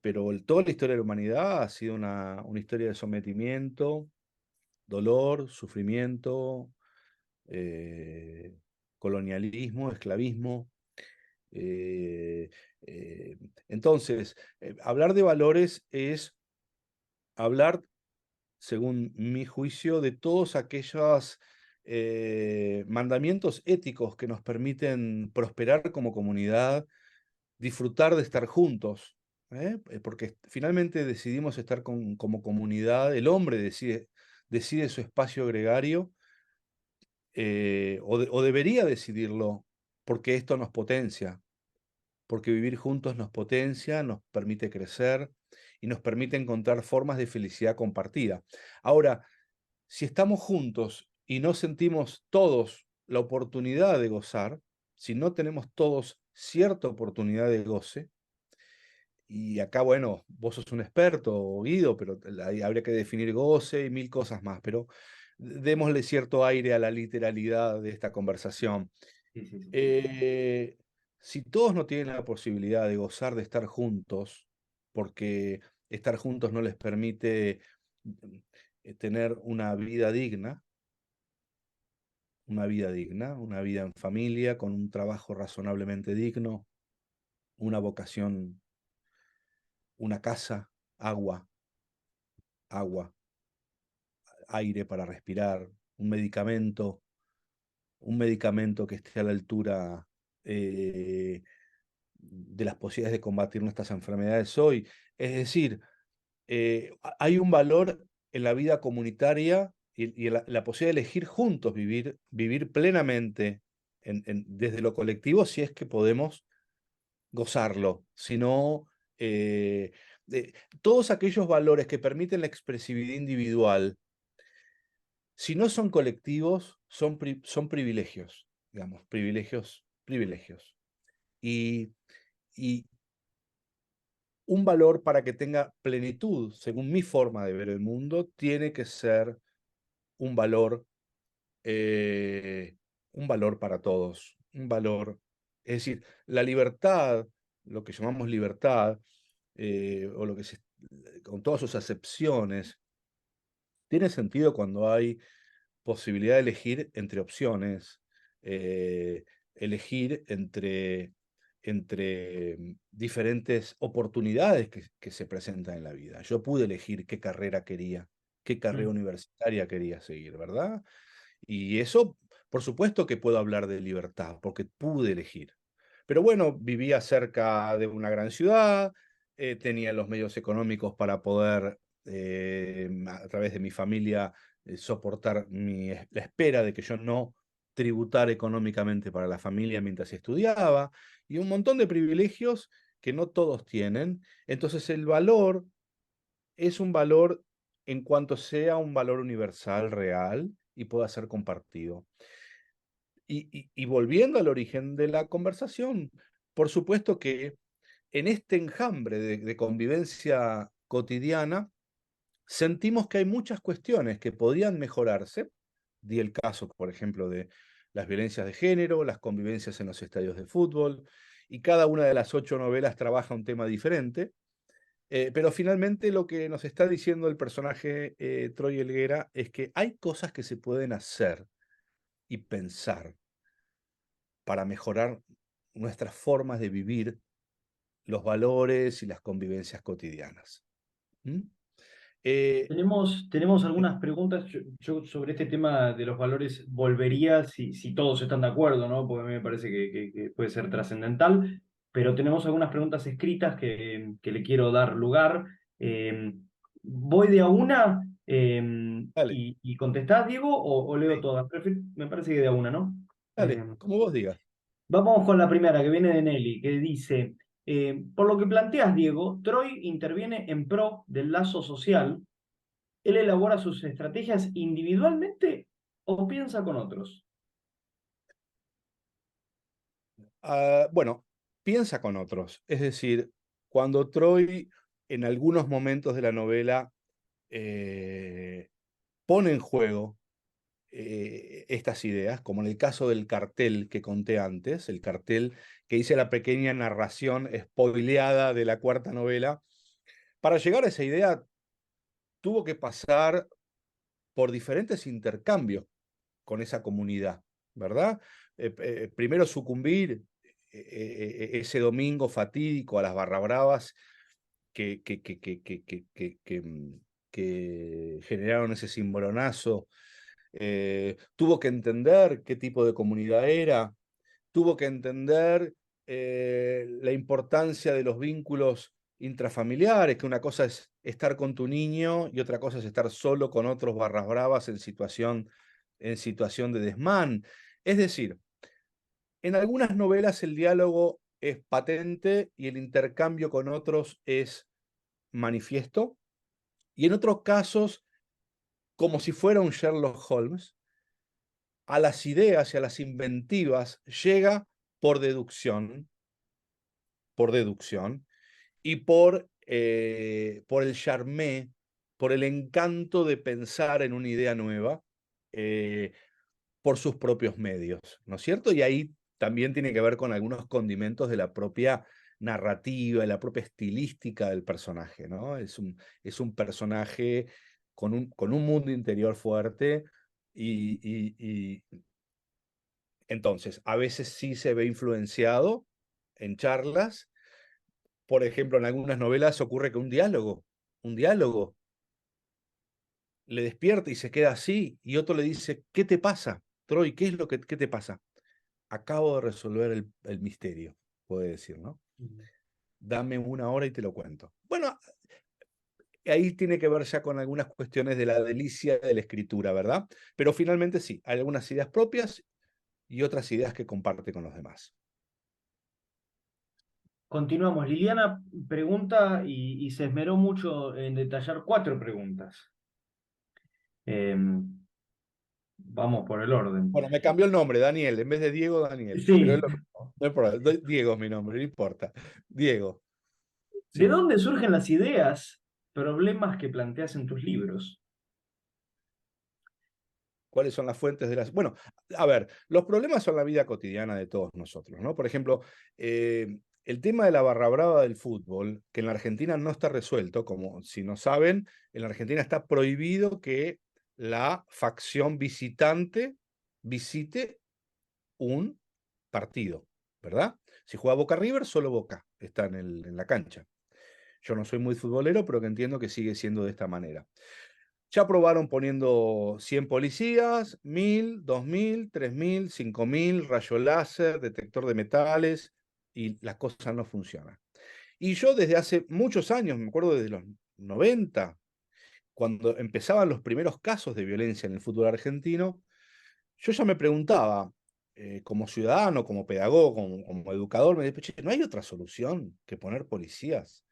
Pero toda la historia de la humanidad ha sido una historia de sometimiento, dolor, sufrimiento, eh, colonialismo, esclavismo. eh, eh, entonces, hablar de valores es hablar, según mi juicio, de todos aquellos mandamientos éticos que nos permiten prosperar como comunidad, disfrutar de estar juntos, porque finalmente decidimos estar como comunidad, el hombre decide su espacio gregario, o debería decidirlo, porque esto nos potencia, porque vivir juntos nos potencia, nos permite crecer y nos permite encontrar formas de felicidad compartida. Ahora, si estamos juntos y no sentimos todos la oportunidad de gozar, si no tenemos todos cierta oportunidad de goce, y acá, bueno, vos sos un experto, Guido, pero ahí habría que definir goce y mil cosas más, pero démosle cierto aire a la literalidad de esta conversación. Sí, sí, sí. Eh, si todos no tienen la posibilidad de gozar de estar juntos, porque estar juntos no les permite tener una vida en familia, con un trabajo razonablemente digno, una vocación, una casa, agua, agua, aire para respirar, un medicamento que esté a la altura eh, de las posibilidades de combatir nuestras enfermedades hoy. Es decir, hay un valor en la vida comunitaria y en la posibilidad de elegir juntos vivir plenamente desde lo colectivo si es que podemos gozarlo, si no, eh, todos aquellos valores que permiten la expresividad individual, si no son colectivos, son privilegios, digamos, privilegios. Y, y un valor para que tenga plenitud, según mi forma de ver el mundo, tiene que ser un valor, eh, un valor para todos, un valor, es decir, la libertad, lo que llamamos libertad, o lo que con todas sus acepciones, tiene sentido cuando hay posibilidad de elegir entre opciones, eh, elegir entre diferentes oportunidades que se presentan en la vida. Yo pude elegir qué carrera Mm. universitaria quería seguir, ¿verdad? Y eso, por supuesto que puedo hablar de libertad, porque pude elegir. Pero bueno, vivía cerca de una gran ciudad, tenía los medios económicos para poder, a través de mi familia, soportar la espera de que yo no tributara económicamente para la familia mientras estudiaba, y un montón de privilegios que no todos tienen. Entonces el valor es un valor en cuanto sea un valor universal, real, y pueda ser compartido. Y volviendo al origen de la conversación, por supuesto que en este enjambre de convivencia cotidiana, sentimos que hay muchas cuestiones que podrían mejorarse. Di el caso, por ejemplo, de las violencias de género, las convivencias en los estadios de fútbol, y cada una de las 8 novelas trabaja un tema diferente. Pero finalmente lo que nos está diciendo el personaje Troy Helguera es que hay cosas que se pueden hacer y pensar para mejorar nuestras formas de vivir los valores y las convivencias cotidianas. ¿Mm? Eh, Tenemos algunas preguntas. Yo sobre este tema de los valores volvería si todos están de acuerdo, ¿no? Porque a mí me parece que puede ser trascendental, pero tenemos algunas preguntas escritas que le quiero dar lugar. Eh, ¿Voy de a una dale, y contestás, Diego, o leo sí, todas? Me parece que de a una, ¿no? dale, como vos digas. Vamos con la primera, que viene de Nelly, que dice, por lo que planteas, Diego, Troy interviene en pro del lazo social. ¿Él elabora sus estrategias individualmente o piensa con otros? Bueno, piensa con otros. Es decir, cuando Troy en algunos momentos de la novela eh, pone en juego estas ideas, como en el caso del cartel que conté antes, el cartel que hice la pequeña narración spoileada de la cuarta novela, para llegar a esa idea tuvo que pasar por diferentes intercambios con esa comunidad, ¿verdad? Primero sucumbir ese domingo fatídico a las barra bravas que generaron ese cimbronazo. Tuvo que entender qué tipo de comunidad era, tuvo que entender la importancia de los vínculos intrafamiliares, que una cosa es estar con tu niño y otra cosa es estar solo con otros barras bravas en situación de desmán. Es decir, en algunas novelas el diálogo es patente y el intercambio con otros es manifiesto, y en otros casos como si fuera un Sherlock Holmes, a las ideas y a las inventivas llega por deducción, y por el charmé, por el encanto de pensar en una idea nueva, eh, por sus propios medios, ¿no es cierto? Y ahí también tiene que ver con algunos condimentos de la propia narrativa, de la propia estilística del personaje, ¿no? Es un personaje con un mundo interior fuerte y entonces a veces sí se ve influenciado en charlas. Por ejemplo, en algunas novelas ocurre que un diálogo le despierta y se queda así, y otro le dice, ¿qué te pasa, Troy? ¿Qué te pasa? Acabo de resolver el misterio, puede decir, ¿no? Dame una hora y te lo cuento. Bueno, ahí tiene que ver ya con algunas cuestiones de la delicia de la escritura, ¿verdad? Pero finalmente sí, hay algunas ideas propias y otras ideas que comparte con los demás. Continuamos. Liliana pregunta y se esmeró mucho en detallar 4 preguntas. Vamos por el orden. Bueno, me cambió el nombre, Daniel, en vez de Diego, Daniel. Pero es Sí. lo mismo, no hay problema. Diego es mi nombre, no importa. Diego, ¿De sí. dónde surgen las ideas, problemas que planteas en tus libros? ¿Cuáles son las fuentes de las...? Bueno, a ver, los problemas son la vida cotidiana de todos nosotros, ¿no? Por ejemplo, el tema de la barra brava del fútbol, que en la Argentina no está resuelto, como si no saben, en la Argentina está prohibido que la facción visitante visite un partido, ¿verdad? Si juega Boca River, solo Boca está en la cancha. Yo no soy muy futbolero, pero que entiendo que sigue siendo de esta manera. Ya probaron poniendo 100 policías, 1000, 2000, 3000, 5000, rayo láser, detector de metales, y las cosas no funcionan. Y yo desde hace muchos años, me acuerdo desde los 90, cuando empezaban los primeros casos de violencia en el fútbol argentino, yo ya me preguntaba, como ciudadano, como pedagogo, como educador, me decía, "Che, ¿no hay otra solución que poner policías?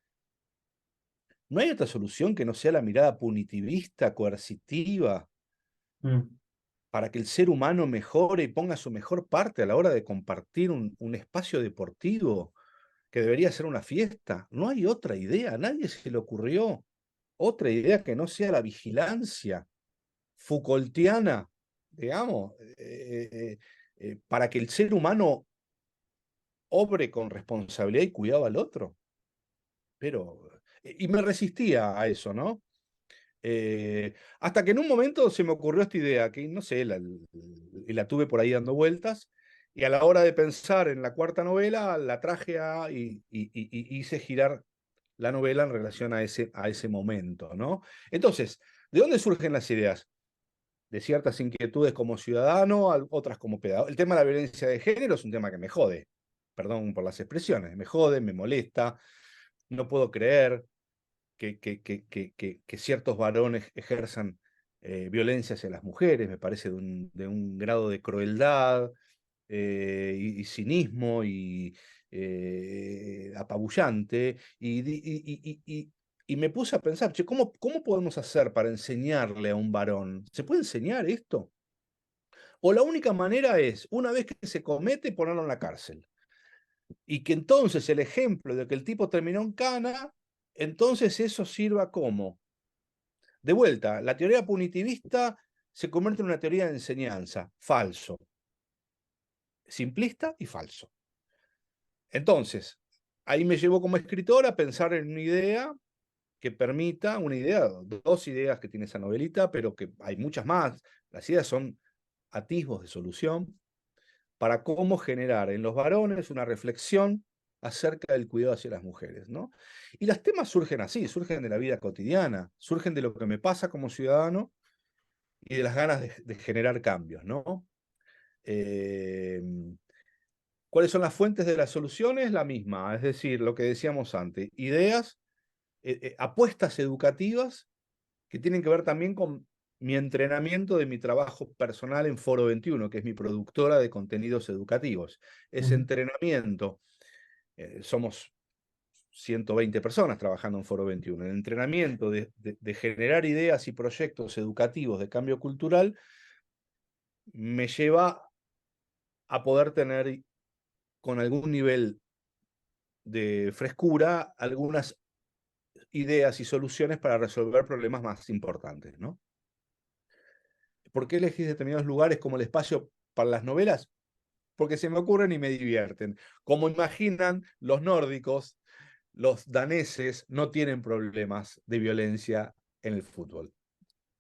¿No hay otra solución que no sea la mirada punitivista, coercitiva, Mm. para que el ser humano mejore y ponga su mejor parte a la hora de compartir un espacio deportivo que debería ser una fiesta? No hay otra idea, a nadie se le ocurrió otra idea que no sea la vigilancia Foucaultiana, digamos, para que el ser humano obre con responsabilidad y cuidado al otro. Pero, y me resistía a eso, ¿no? Hasta que en un momento se me ocurrió esta idea, que no sé, la tuve por ahí dando vueltas, y a la hora de pensar en la cuarta novela, la traje y hice girar la novela en relación a ese momento, ¿no? Entonces, ¿de dónde surgen las ideas? De ciertas inquietudes como ciudadano, otras como pedagogo. El tema de la violencia de género es un tema que me jode, perdón por las expresiones, me jode, me molesta, no puedo creer que ciertos varones ejerzan violencia hacia las mujeres, me parece de un grado de crueldad y cinismo y apabullante. Y me puse a pensar, che, ¿cómo podemos hacer para enseñarle a un varón? ¿Se puede enseñar esto? ¿O la única manera es, una vez que se comete, ponerlo en la cárcel? Y que entonces el ejemplo de que el tipo terminó en cana, entonces eso sirva como, de vuelta, la teoría punitivista se convierte en una teoría de enseñanza, falso, simplista y falso. Entonces, ahí me llevó como escritor a pensar en una idea que permita, una idea, 2 ideas que tiene esa novelita, pero que hay muchas más. Las ideas son atisbos de solución para cómo generar en los varones una reflexión acerca del cuidado hacia las mujeres, ¿no? Y los temas surgen así, surgen de la vida cotidiana, surgen de lo que me pasa como ciudadano y de las ganas de generar cambios, ¿no? Eh, ¿Cuáles son las fuentes de las soluciones? La misma, es decir, lo que decíamos antes, ideas, apuestas educativas que tienen que ver también con mi entrenamiento de mi trabajo personal en Foro 21, que es mi productora de contenidos educativos. Ese Ujú. entrenamiento, somos 120 personas trabajando en Foro 21. El entrenamiento de generar ideas y proyectos educativos de cambio cultural me lleva a poder tener con algún nivel de frescura algunas ideas y soluciones para resolver problemas más importantes, ¿no? ¿Por qué elegís determinados lugares como el espacio para las novelas? Porque se me ocurren y me divierten. Como imaginan, los nórdicos, los daneses, no tienen problemas de violencia en el fútbol,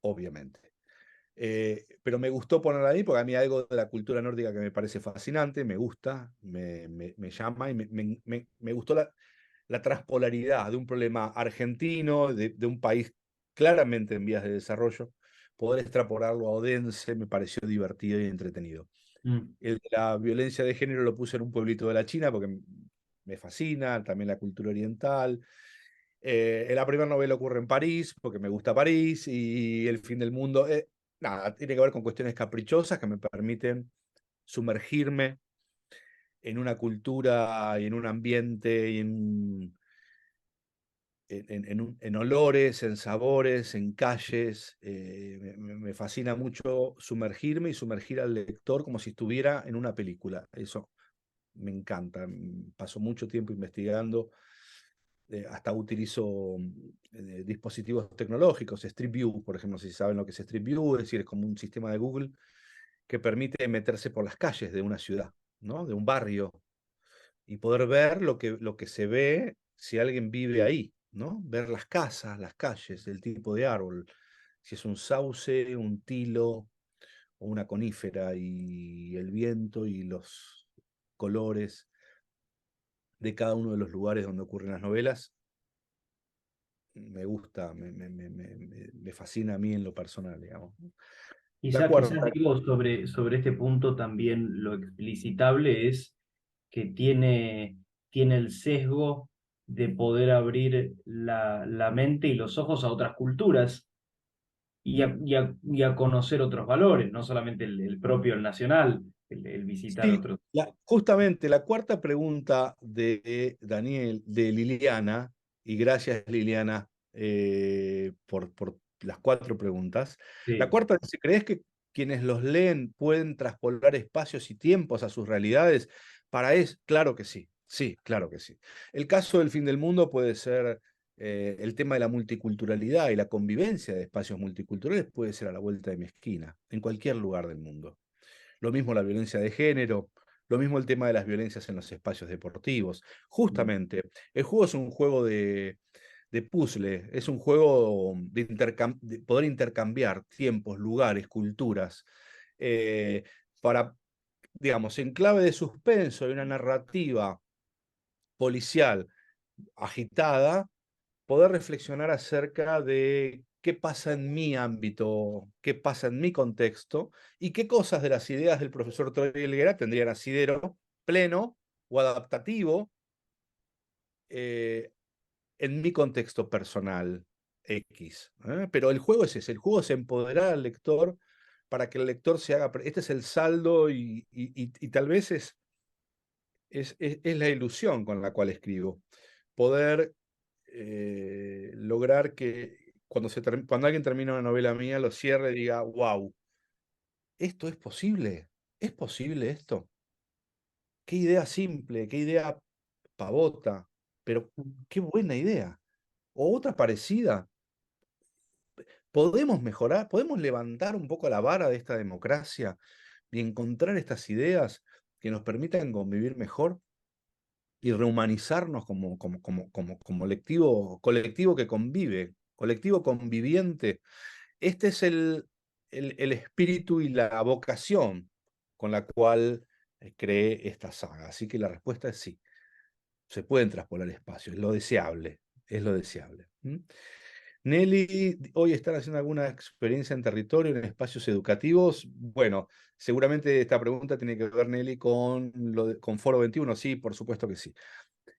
obviamente. Pero me gustó ponerla ahí porque a mí algo de la cultura nórdica que me parece fascinante, me gusta, me llama y me gustó la transpolaridad de un problema argentino, de un país claramente en vías de desarrollo, poder extrapolarlo a Odense me pareció divertido y entretenido. Mm. El de la violencia de género lo puse en un pueblito de la China porque me fascina, también la cultura oriental. La primera novela ocurre en París porque me gusta París y el fin del mundo. Nada, tiene que ver con cuestiones caprichosas que me permiten sumergirme en una cultura y en un ambiente y en olores, en sabores, en calles. Me fascina mucho sumergirme y sumergir al lector como si estuviera en una película. Eso me encanta. Paso mucho tiempo investigando. Hasta utilizo dispositivos tecnológicos, Street View, por ejemplo, si saben lo que es Street View, es decir, es como un sistema de Google que permite meterse por las calles de una ciudad, ¿no? De un barrio, y poder ver lo que se ve si alguien vive ahí, ¿no? Ver las casas, las calles, el tipo de árbol, si es un sauce, un tilo o una conífera, y el viento y los colores de cada uno de los lugares donde ocurren las novelas. Me gusta, me fascina a mí en lo personal, digamos. La Quizás cuarta, digo sobre este punto también lo explicitable es que tiene el sesgo de poder abrir la mente y los ojos a otras culturas y a conocer otros valores, no solamente el propio, el nacional, el visitar sí, otros. justamente la cuarta pregunta de Daniel, de Liliana, y gracias Liliana por las cuatro preguntas. La Sí. cuarta dice, ¿crees que quienes los leen pueden traspolar espacios y tiempos a sus realidades? Claro que sí, sí, claro que sí. El caso del fin del mundo puede ser el tema de la multiculturalidad y la convivencia de espacios multiculturales puede ser a la vuelta de mi esquina, en cualquier lugar del mundo. Lo mismo la violencia de género, lo mismo el tema de las violencias en los espacios deportivos. Justamente, el juego es un juego de puzzle, es un juego de poder intercambiar tiempos, lugares, culturas, eh, para, digamos, en clave de suspenso y una narrativa policial agitada, poder reflexionar acerca de qué pasa en mi ámbito, qué pasa en mi contexto y qué cosas de las ideas del profesor Troy Helguera tendrían asidero pleno o adaptativo eh, en mi contexto personal X. Pero el juego es ese, el juego es empoderar al lector para que el lector se haga. Este es el saldo y tal vez es la ilusión con la cual escribo. Poder lograr que cuando alguien termina una novela mía, lo cierre y diga, wow, ¿esto es posible esto? Qué idea simple, qué idea pavota, pero qué buena idea. O otra parecida. ¿Podemos mejorar? ¿Podemos levantar un poco la vara de esta democracia y encontrar estas ideas que nos permitan convivir mejor y rehumanizarnos como colectivo que convive, colectivo conviviente? Este es el espíritu y la vocación con la cual creé esta saga. Así que la respuesta es sí. Se pueden traspolar espacios, es lo deseable, es lo deseable. Nelly, hoy están haciendo alguna experiencia en territorio, en espacios educativos. Bueno, seguramente esta pregunta tiene que ver, Nelly, con Foro 21. Sí, por supuesto que sí.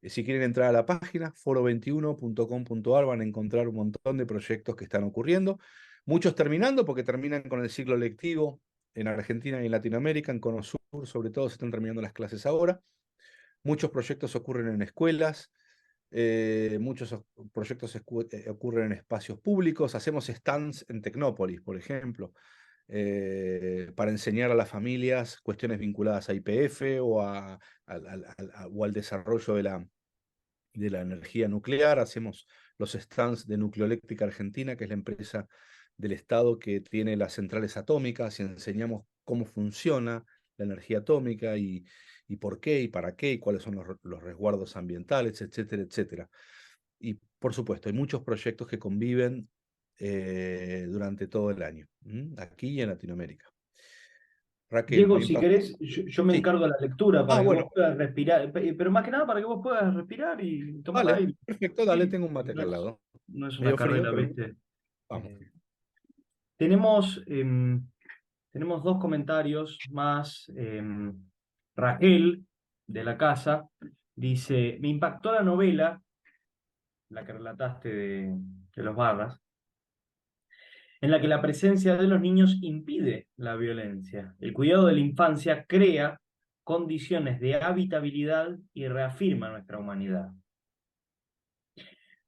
Si quieren entrar a la página foro21.com.ar van a encontrar un montón de proyectos que están ocurriendo, muchos terminando porque terminan con el ciclo lectivo en Argentina y en Latinoamérica, en Cono Sur sobre todo se están terminando las clases ahora. Muchos proyectos ocurren en escuelas, Muchos proyectos ocurren en espacios públicos. Hacemos stands en Tecnópolis, por ejemplo, para enseñar a las familias cuestiones vinculadas a YPF o al desarrollo de la energía nuclear. Hacemos los stands de Nucleoeléctrica Argentina, que es la empresa del Estado que tiene las centrales atómicas, y enseñamos cómo funciona la energía atómica y por qué y para qué y cuáles son los resguardos ambientales, etcétera, etcétera. Y por supuesto, hay muchos proyectos que conviven durante todo el año, aquí y en Latinoamérica. Raquel, Diego, me si impactó. querés, yo me Sí. encargo de la lectura Ah, para que vos bueno, puedas respirar, pero más que nada para que vos puedas respirar y tomar vale, aire. perfecto, dale, Sí, tengo un mate acá no al es, lado. no es una Medio frío, carrera, pero ¿viste? vamos. Eh, tenemos, tenemos dos comentarios más. Raquel, de la casa, dice, me impactó la novela, la que relataste de los Barras, en la que la presencia de los niños impide la violencia. El cuidado de la infancia crea condiciones de habitabilidad y reafirma nuestra humanidad.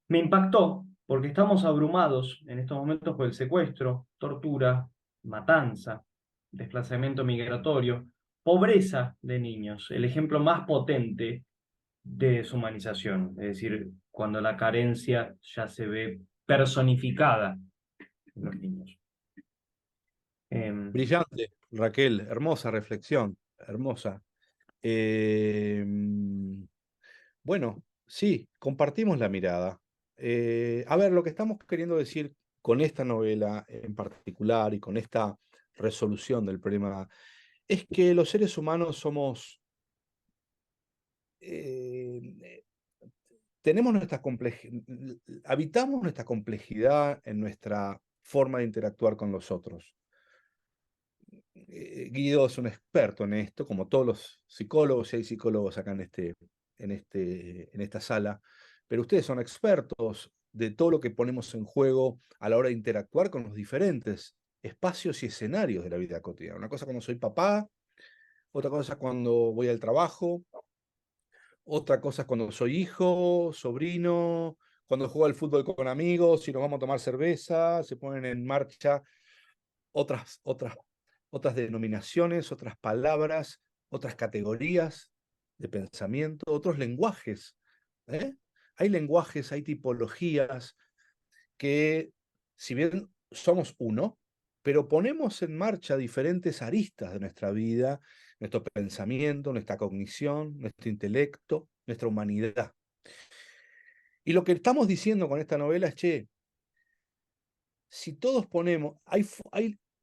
Me impactó porque estamos abrumados en estos momentos por el secuestro, tortura, matanza, desplazamiento migratorio, pobreza de niños, el ejemplo más potente de deshumanización, es decir, cuando la carencia ya se ve personificada en los niños. Eh, Brillante, Raquel, hermosa reflexión, hermosa. Eh, bueno, sí, compartimos la mirada. A ver, lo que estamos queriendo decir con esta novela en particular y con esta resolución del problema es que los seres humanos somos, eh, tenemos nuestra habitamos nuestra complejidad en nuestra forma de interactuar con los otros. Guido es un experto en esto, como todos los psicólogos, y hay psicólogos acá en esta sala, pero ustedes son expertos de todo lo que ponemos en juego a la hora de interactuar con los diferentes espacios y escenarios de la vida cotidiana. Una cosa cuando soy papá, otra cosa cuando voy al trabajo, otra cosa cuando soy hijo, sobrino, cuando juego al fútbol con amigos, si nos vamos a tomar cerveza, se ponen en marcha otras, otras, otras denominaciones, otras palabras, otras categorías de pensamiento, otros lenguajes. ¿eh? Hay lenguajes, hay tipologías que, si bien somos uno, pero ponemos en marcha diferentes aristas de nuestra vida, nuestro pensamiento, nuestra cognición, nuestro intelecto, nuestra humanidad. Y lo que estamos diciendo con esta novela es, che, si todos ponemos,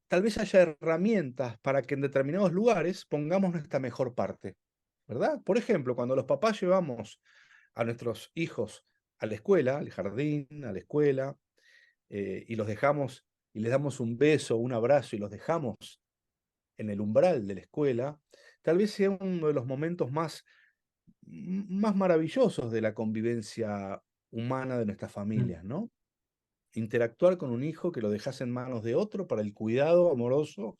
tal vez haya herramientas para que en determinados lugares pongamos nuestra mejor parte, ¿verdad? Por ejemplo, cuando los papás llevamos a nuestros hijos a la escuela, al jardín, a la escuela, y los dejamos y les damos un beso, un abrazo y los dejamos en el umbral de la escuela, tal vez sea uno de los momentos más maravillosos de la convivencia humana de nuestras familias, ¿no? Interactuar con un hijo que lo dejas en manos de otro para el cuidado amoroso,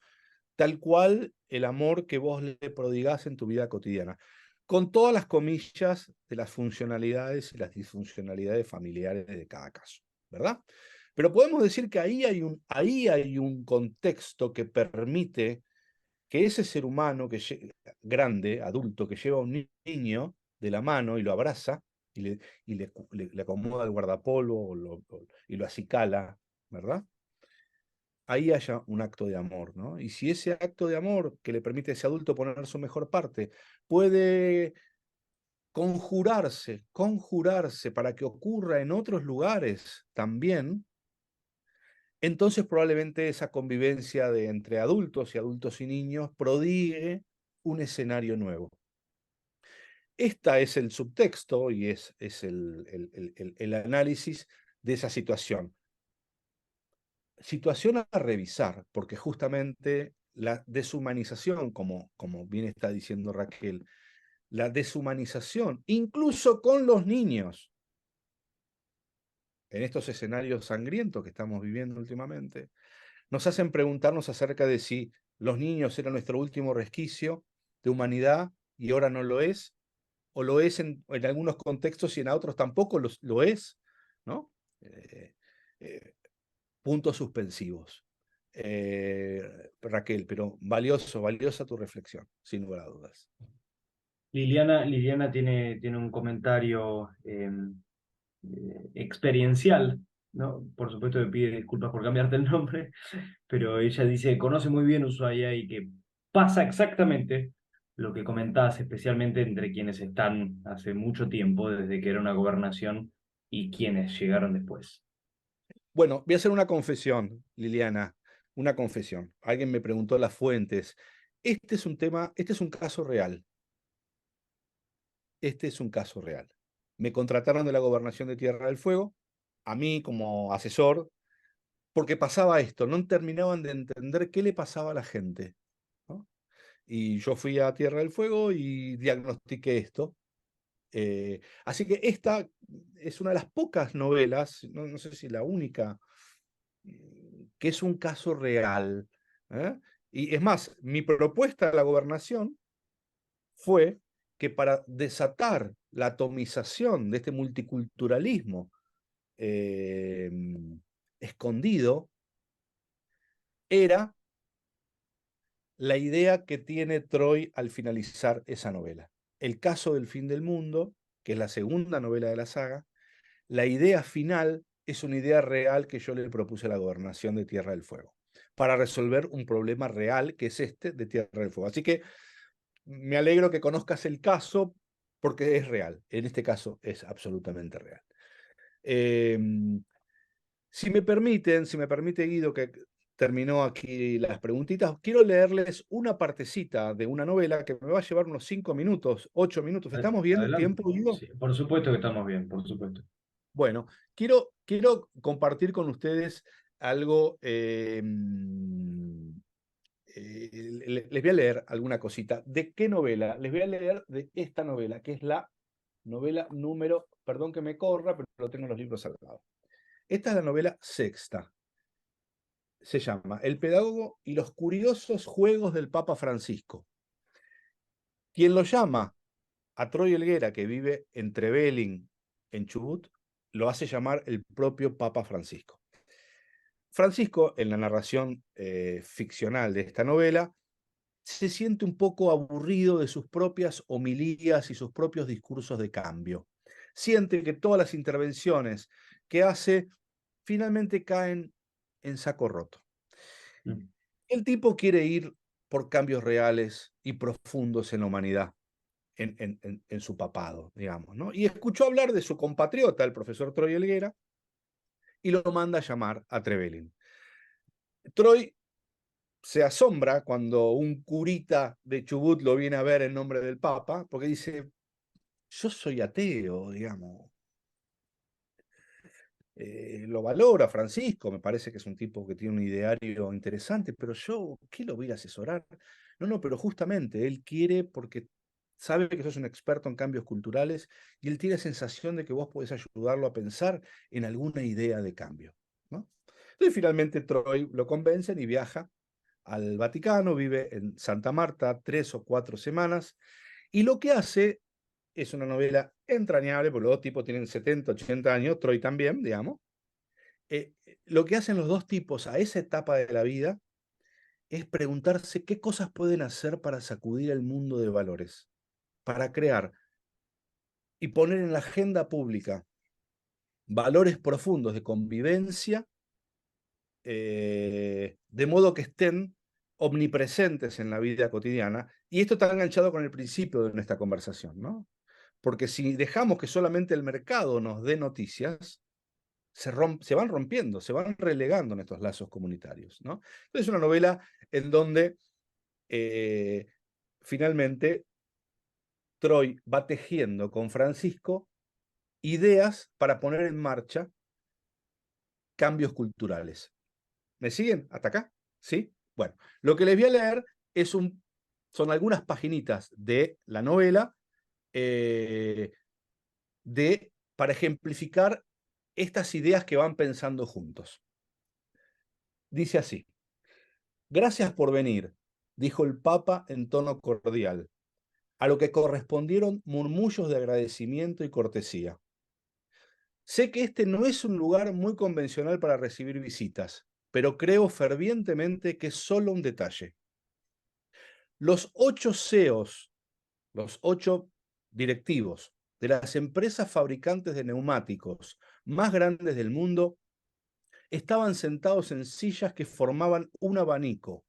tal cual el amor que vos le prodigás en tu vida cotidiana, con todas las comillas de las funcionalidades y las disfuncionalidades familiares de cada caso, ¿verdad? Pero podemos decir que ahí hay un contexto que permite que ese ser humano grande, adulto, que lleva a un niño de la mano y lo abraza y le acomoda el guardapolvo y lo acicala, ¿verdad? Ahí haya un acto de amor, ¿no? Y si ese acto de amor que le permite a ese adulto poner su mejor parte puede conjurarse para que ocurra en otros lugares también, entonces probablemente esa convivencia entre adultos y niños prodigue un escenario nuevo. Este es el subtexto y es el análisis de esa situación. Situación a revisar, porque justamente la deshumanización, como bien está diciendo Raquel, la deshumanización, incluso con los niños, en estos escenarios sangrientos que estamos viviendo últimamente, nos hacen preguntarnos acerca de si los niños eran nuestro último resquicio de humanidad y ahora no lo es, o lo es en algunos contextos y en otros tampoco lo es, ¿no? Eh, eh, puntos suspensivos. Raquel, pero valiosa tu reflexión, sin lugar a dudas. Liliana tiene un comentario experiencial, ¿no? Por supuesto me pide disculpas por cambiarte el nombre, pero ella dice, conoce muy bien Ushuaia y que pasa exactamente lo que comentás, especialmente entre quienes están hace mucho tiempo, desde que era una gobernación, y quienes llegaron después. Bueno, voy a hacer una confesión, Liliana, una confesión. Alguien me preguntó las fuentes. Este es un tema, este es un caso real. Este es un caso real. Me contrataron de la Gobernación de Tierra del Fuego, a mí como asesor, porque pasaba esto, no terminaban de entender qué le pasaba a la gente, ¿no? Y yo fui a Tierra del Fuego y diagnostiqué esto. Así que esta es una de las pocas novelas, no sé si la única, que es un caso real. ¿Eh? Y es más, mi propuesta a la gobernación fue que para desatar la atomización de este multiculturalismo eh, escondido, era la idea que tiene Troy al finalizar esa novela. El caso del fin del mundo, que es la segunda novela de la saga, la idea final es una idea real que yo le propuse a la gobernación de Tierra del Fuego, para resolver un problema real que es este de Tierra del Fuego. Así que me alegro que conozcas el caso porque es real. En este caso es absolutamente real. Eh, si me permite Guido, que terminó aquí las preguntitas, quiero leerles una partecita de una novela que me va a llevar unos 5 minutos, 8 minutos. ¿Estamos bien de Adelante. tiempo, Guido? Sí, por supuesto que estamos bien, por supuesto. Bueno, quiero compartir con ustedes algo. Les voy a leer alguna cosita. ¿De qué novela? Les voy a leer de esta novela, que es la novela número, perdón que me corra, pero lo tengo en los libros al lado. Esta es la novela sexta. Se llama El pedagogo y los curiosos juegos del Papa Francisco. Quien lo llama a Troy Helguera, que vive en Trevelin, en Chubut, lo hace llamar el propio Papa Francisco. Francisco, en la narración ficcional de esta novela, se siente un poco aburrido de sus propias homilías y sus propios discursos de cambio. Siente que todas las intervenciones que hace finalmente caen en saco roto. Mm. El tipo quiere ir por cambios reales y profundos en la humanidad, en su papado, digamos, ¿no? Y escuchó hablar de su compatriota, el profesor Troy Helguera, y lo manda a llamar a Trevelin. Troy se asombra cuando un curita de Chubut lo viene a ver en nombre del Papa, porque dice, yo soy ateo, digamos. Lo valora Francisco, me parece que es un tipo que tiene un ideario interesante, pero yo, ¿qué lo voy a asesorar? No, pero justamente él quiere porque sabe que sos un experto en cambios culturales y él tiene la sensación de que vos podés ayudarlo a pensar en alguna idea de cambio, ¿no? Entonces finalmente Troy lo convencen y viaja al Vaticano, vive en Santa Marta 3 o 4 semanas, y lo que hace es una novela entrañable, porque los dos tipos tienen 70, 80 años, Troy también, digamos. Lo que hacen los dos tipos a esa etapa de la vida es preguntarse qué cosas pueden hacer para sacudir el mundo de valores, para crear y poner en la agenda pública valores profundos de convivencia, de modo que estén omnipresentes en la vida cotidiana. Y esto está enganchado con el principio de nuestra conversación, ¿no? Porque si dejamos que solamente el mercado nos dé noticias, se van rompiendo, se van relegando en estos lazos comunitarios, ¿no? Entonces es una novela en donde finalmente Troy va tejiendo con Francisco ideas para poner en marcha cambios culturales. ¿Me siguen hasta acá? ¿Sí? Bueno, lo que les voy a leer son algunas paginitas de la novela eh, para ejemplificar estas ideas que van pensando juntos. Dice así: gracias por venir, dijo el Papa en tono cordial. a lo que correspondieron murmullos de agradecimiento y cortesía. Sé que este no es un lugar muy convencional para recibir visitas, pero creo fervientemente que es solo un detalle. Los 8 CEOs, los 8 directivos de las empresas fabricantes de neumáticos más grandes del mundo estaban sentados en sillas que formaban un abanico.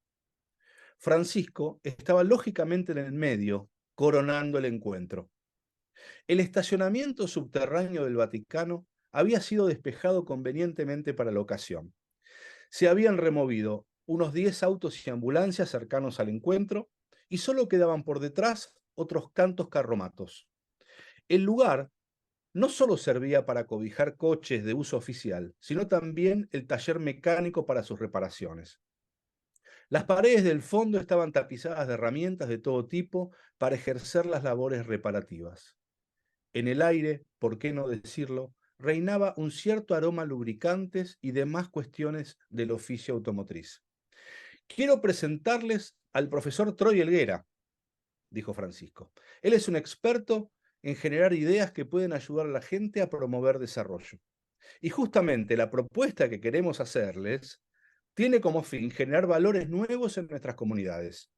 Francisco estaba lógicamente en el medio, coronando el encuentro. El estacionamiento subterráneo del Vaticano había sido despejado convenientemente para la ocasión. Se habían removido unos 10 autos y ambulancias cercanos al encuentro y solo quedaban por detrás otros tantos carromatos. El lugar no solo servía para cobijar coches de uso oficial, sino también el taller mecánico para sus reparaciones. Las paredes del fondo estaban tapizadas de herramientas de todo tipo para ejercer las labores reparativas. En el aire, por qué no decirlo, reinaba un cierto aroma a lubricantes y demás cuestiones del oficio automotriz. Quiero presentarles al profesor Troy Helguera, dijo Francisco. Él es un experto en generar ideas que pueden ayudar a la gente a promover desarrollo. Y justamente la propuesta que queremos hacerles tiene como fin generar valores nuevos en nuestras comunidades.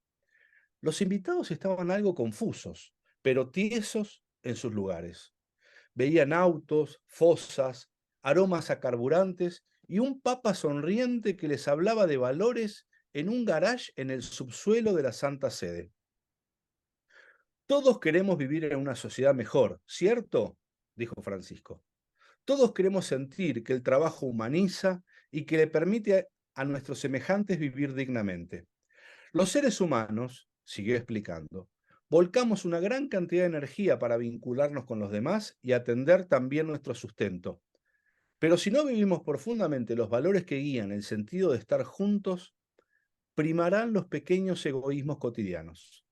Los invitados estaban algo confusos, pero tiesos en sus lugares. Veían autos, fosas, aromas a carburantes y un papa sonriente que les hablaba de valores en un garage en el subsuelo de la Santa Sede. Todos queremos vivir en una sociedad mejor, ¿cierto? Dijo Francisco. Todos queremos sentir que el trabajo humaniza y que le permite a nuestros semejantes vivir dignamente. Los seres humanos, siguió explicando, volcamos una gran cantidad de energía para vincularnos con los demás y atender también nuestro sustento. Pero si no vivimos profundamente los valores que guían el sentido de estar juntos, primarán los pequeños egoísmos cotidianos.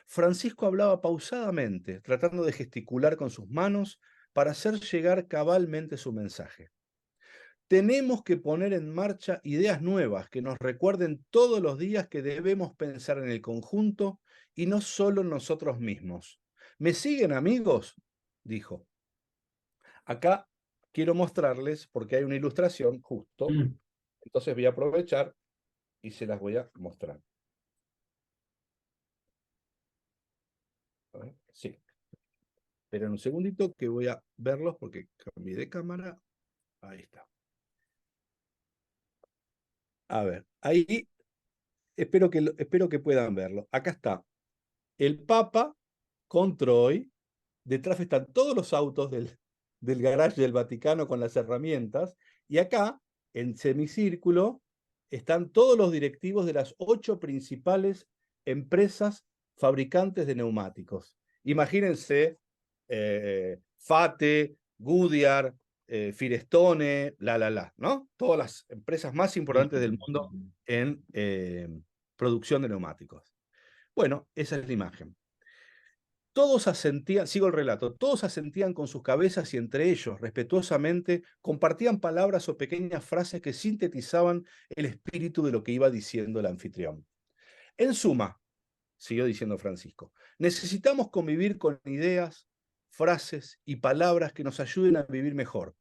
Francisco hablaba pausadamente, tratando de gesticular con sus manos para hacer llegar cabalmente su mensaje. Tenemos que poner en marcha ideas nuevas que nos recuerden todos los días que debemos pensar en el conjunto y no solo en nosotros mismos. ¿Me siguen, amigos? Dijo. Acá quiero mostrarles, porque hay una ilustración justo, entonces voy a aprovechar y se las voy a mostrar. A ver, sí. Esperen un segundito que voy a verlos porque cambié de cámara. Ahí está. A ver, ahí espero que puedan verlo. Acá está el Papa con Troy. Detrás están todos los autos del garage del Vaticano con las herramientas. Y acá, en semicírculo, están todos los directivos de las 8 principales empresas fabricantes de neumáticos. Imagínense Fate, Goodyear, Firestone, ¿no? Todas las empresas más importantes del mundo en producción de neumáticos. Bueno, esa es la imagen. Todos asentían, sigo el relato, todos asentían con sus cabezas y entre ellos, respetuosamente, compartían palabras o pequeñas frases que sintetizaban el espíritu de lo que iba diciendo el anfitrión. En suma, siguió diciendo Francisco, necesitamos convivir con ideas, frases y palabras que nos ayuden a vivir mejor.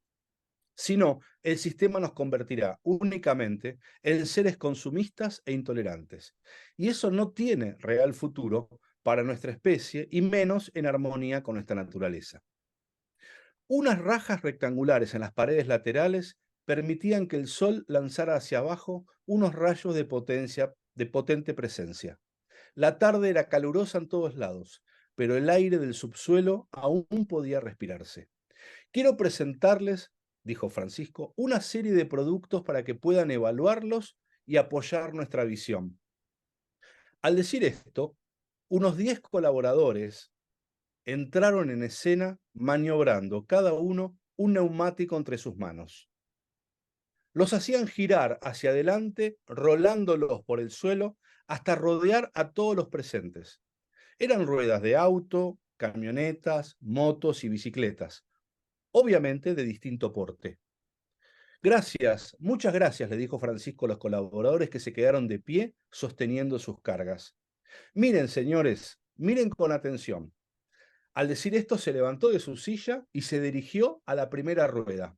Si no, el sistema nos convertirá únicamente en seres consumistas e intolerantes. Y eso no tiene real futuro para nuestra especie y menos en armonía con nuestra naturaleza. Unas rajas rectangulares en las paredes laterales permitían que el sol lanzara hacia abajo unos rayos de potente presencia. La tarde era calurosa en todos lados, pero el aire del subsuelo aún podía respirarse. Quiero presentarles, dijo Francisco, una serie de productos para que puedan evaluarlos y apoyar nuestra visión. Al decir esto, unos 10 colaboradores entraron en escena maniobrando cada uno un neumático entre sus manos. Los hacían girar hacia adelante, rolándolos por el suelo hasta rodear a todos los presentes. Eran ruedas de auto, camionetas, motos y bicicletas, obviamente de distinto porte. Gracias, muchas gracias, le dijo Francisco a los colaboradores que se quedaron de pie sosteniendo sus cargas. Miren, señores, Miren con atención. Al decir esto, se levantó de su silla y se dirigió a la primera rueda.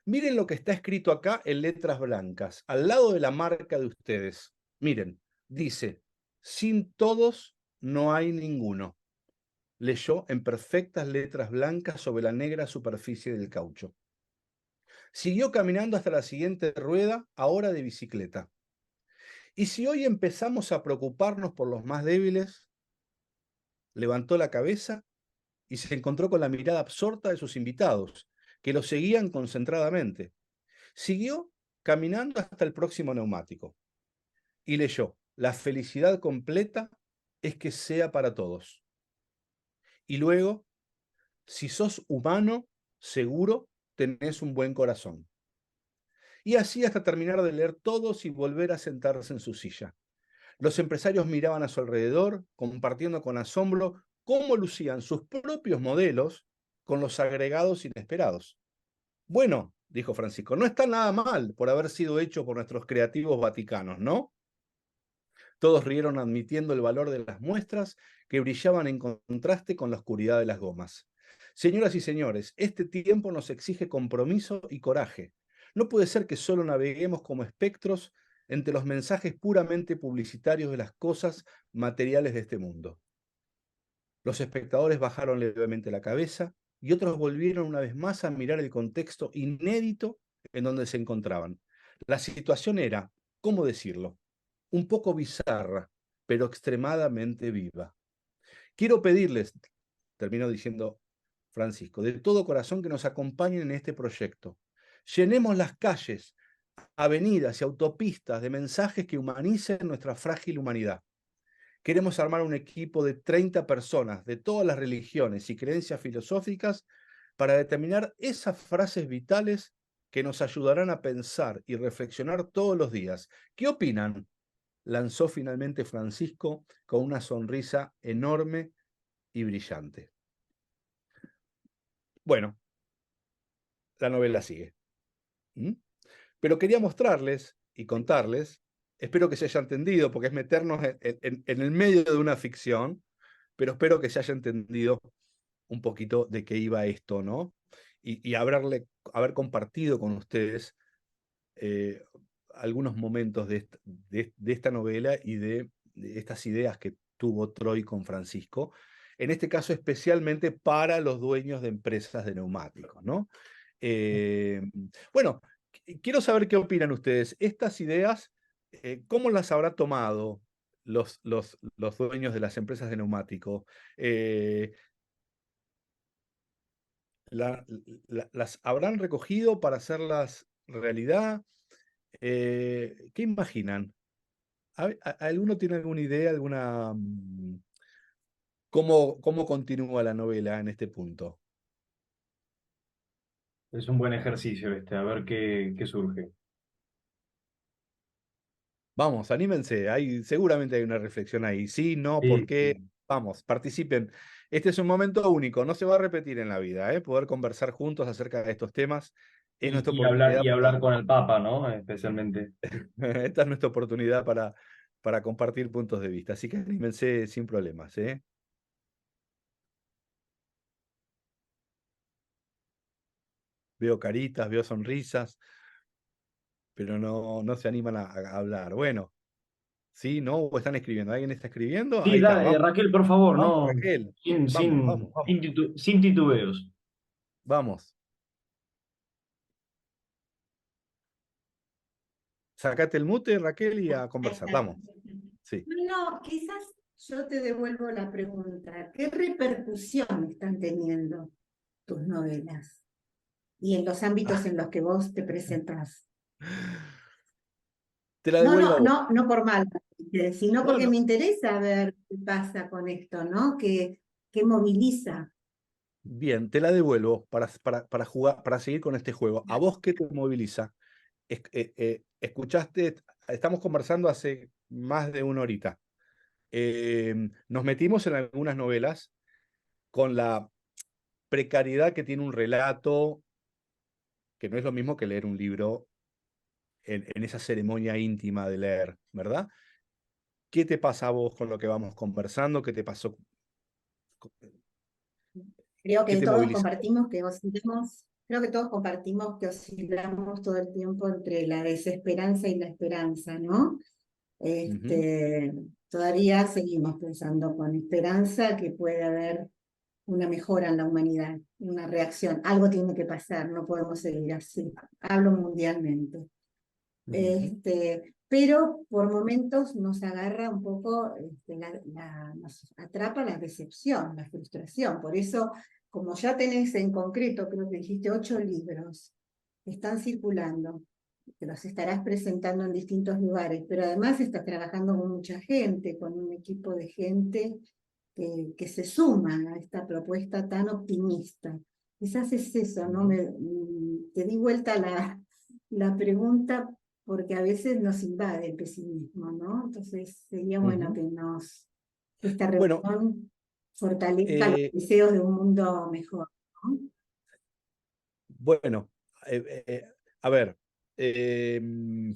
Miren lo que está escrito acá en letras blancas, al lado de la marca de ustedes. Miren, dice, sin todos no hay ninguno. Leyó en perfectas letras blancas sobre la negra superficie del caucho. Siguió caminando hasta la siguiente rueda, ahora de bicicleta. Y si hoy empezamos a preocuparnos por los más débiles, levantó la cabeza y se encontró con la mirada absorta de sus invitados, que lo seguían concentradamente. Siguió caminando hasta el próximo neumático y leyó, la felicidad completa es que sea para todos. Y luego, si sos humano, seguro tenés un buen corazón. Y así hasta terminar de leer todos y volver a sentarse en su silla. Los empresarios miraban a su alrededor, compartiendo con asombro cómo lucían sus propios modelos con los agregados inesperados. Bueno, dijo Francisco, no está nada mal por haber sido hecho por nuestros creativos vaticanos, ¿no? Todos rieron admitiendo el valor de las muestras que brillaban en contraste con la oscuridad de las gomas. Señoras y señores, este tiempo nos exige compromiso y coraje. No puede ser que solo naveguemos como espectros entre los mensajes puramente publicitarios de las cosas materiales de este mundo. Los espectadores bajaron levemente la cabeza y otros volvieron una vez más a mirar el contexto inédito en donde se encontraban. La situación era, ¿cómo decirlo?, un poco bizarra, pero extremadamente viva. Quiero pedirles, terminó diciendo Francisco, de todo corazón que nos acompañen en este proyecto. Llenemos las calles, avenidas y autopistas de mensajes que humanicen nuestra frágil humanidad. Queremos armar un equipo de 30 personas de todas las religiones y creencias filosóficas para determinar esas frases vitales que nos ayudarán a pensar y reflexionar todos los días. ¿Qué opinan?, lanzó finalmente Francisco con una sonrisa enorme y brillante. Bueno, la novela sigue. ¿Mm? Pero quería mostrarles y contarles, espero que se haya entendido, porque es meternos en el medio de una ficción, pero espero que se haya entendido un poquito de qué iba esto, ¿no? Y haber compartido con ustedes algunos momentos de esta novela y de estas ideas que tuvo Troy con Francisco, en este caso especialmente para los dueños de empresas de neumáticos, ¿no? Bueno, quiero saber qué opinan ustedes. Estas ideas, ¿cómo las habrá tomado los dueños de las empresas de neumáticos? ¿Las habrán recogido para hacerlas realidad? ¿Qué imaginan? ¿Alguno tiene alguna idea, cómo continúa la novela en este punto? Es un buen ejercicio este, a ver qué surge. Vamos, anímense, seguramente hay una reflexión ahí. Sí, no, ¿por Sí, qué? sí. Vamos, participen. Este es un momento único, no se va a repetir en la vida, ¿eh? Poder conversar juntos acerca de estos temas es nuestra Y hablar, oportunidad y hablar con el Papa, ¿no? Especialmente. esta es nuestra oportunidad para compartir puntos de vista. Así que anímense sin problemas, ¿eh? Veo caritas, veo sonrisas, pero no se animan a hablar. Bueno, ¿sí? ¿No? ¿O están escribiendo? ¿Alguien está escribiendo? Sí, Ahí está, vamos, Raquel, por favor, vamos, no, Raquel. sin, Vamos, sin, vamos, vamos, sin sin titubeos. vamos. Sacate el mute, Raquel, y a Ahí conversar. está. Vamos. Sí. No, quizás yo te devuelvo la pregunta. ¿Qué repercusión están teniendo tus novelas y en los ámbitos en los que vos te presentás? Te la No, devuelvo a no, vos. no, no por mal, sino No, porque no. me interesa ver qué pasa con esto, ¿no? ¿Qué moviliza? Bien, te la devuelvo para jugar, para seguir con este juego. ¿A vos qué te moviliza? Escuchaste, estamos conversando hace más de una horita. Nos metimos en algunas novelas con la precariedad que tiene un relato, que no es lo mismo que leer un libro en esa ceremonia íntima de leer, ¿verdad? ¿Qué te pasa a vos con lo que vamos conversando? ¿Qué te pasó Creo ¿Qué que te todos moviliza? compartimos que oscilamos, creo que todos compartimos que oscilamos todo el tiempo entre la desesperanza y la esperanza, ¿no? Ujú, Todavía seguimos pensando con esperanza que puede haber una mejora en la humanidad, una reacción. Algo tiene que pasar, no podemos seguir así. Hablo mundialmente. ujú, Pero por momentos nos agarra un poco, nos atrapa la decepción, la frustración. Por eso, como ya tenés en concreto, creo que dijiste 8 libros, están circulando, que los estarás presentando en distintos lugares, pero además estás trabajando con mucha gente, con un equipo de gente que se suma a esta propuesta tan optimista. Quizás es eso, ¿no? ujú, Te di vuelta la pregunta porque a veces nos invade el pesimismo, ¿no? Entonces sería bueno ujú. que esta Bueno, reunión fortalezca los eh, deseos de un mundo mejor, ¿no? bueno, a ver, em,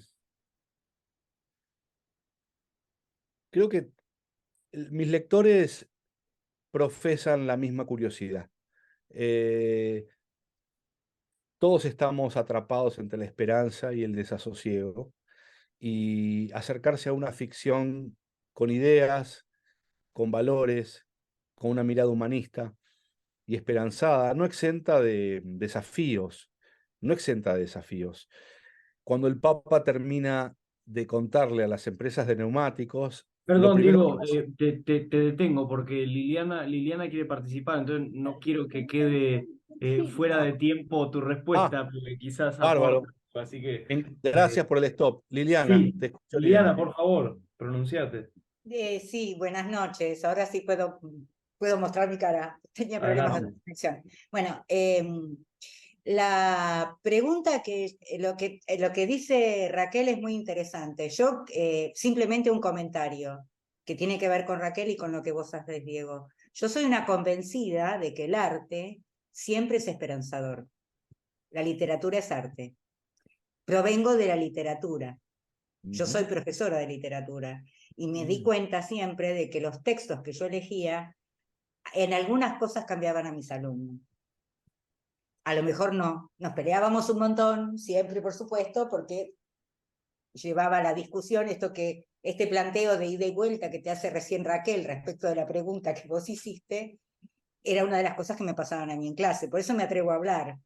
creo que mis lectores profesan la misma curiosidad. Eh, Todos estamos atrapados entre la esperanza y el desasosiego, y acercarse a una ficción con ideas, con valores, con una mirada humanista y esperanzada, no exenta de desafíos, no exenta de desafíos. Cuando el Papa termina de contarle a las empresas de neumáticos, lo Perdón, primero que Diego, te detengo porque Liliana quiere participar, entonces no quiero que quede fuera de tiempo tu Ah, respuesta, porque quizás aporta. bárbaro. Así que, Gracias por el stop. Liliana, sí, te escucho, Liliana, Liliana. por favor, pronunciate. Sí, buenas noches. Ahora sí puedo mostrar mi cara. Tenía problemas de Adelante. conexión. Bueno, la pregunta lo que dice Raquel es muy interesante. Yo simplemente un comentario que tiene que ver con Raquel y con lo que vos haces, Diego. Yo soy una convencida de que el arte siempre es esperanzador. La literatura es arte. Provengo de la literatura. Yo soy Ujú, profesora de literatura y me di mm, cuenta siempre de que los textos que yo elegía, en algunas cosas cambiaban a mis alumnos. A lo mejor no, nos peleábamos un montón, siempre por supuesto, porque llevaba la discusión este planteo de ida y vuelta que te hace recién Raquel respecto de la pregunta que vos hiciste, era una de las cosas que me pasaban a mí en clase, por eso me atrevo a hablar.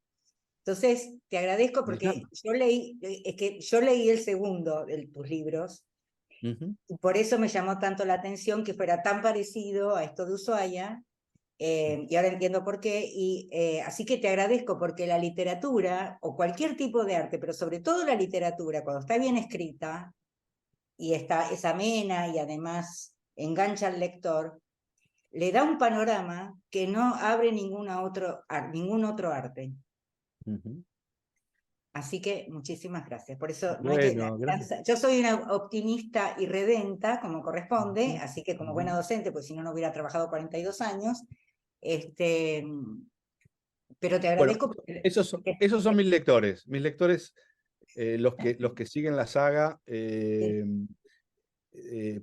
Entonces, te agradezco porque Liliana. es que yo leí el segundo de tus libros. Ujú, Y por eso me llamó tanto la atención que fuera tan parecido a esto de Ushuaia, y ahora entiendo por qué, y así que te agradezco porque la literatura, o cualquier tipo de arte, pero sobre todo la literatura, cuando está bien escrita, y es amena y además engancha al lector, le da un panorama que no abre ningún otro arte. ujú. Así que muchísimas gracias. Por eso no hay que. Bueno, gracias. Yo soy una optimista y redenta, como corresponde, Ujú, así que como buena ujú. docente, pues si no, no hubiera trabajado 42 años. Este, pero te Bueno, agradezco porque. esos son mis lectores. Mis lectores, los que siguen la saga,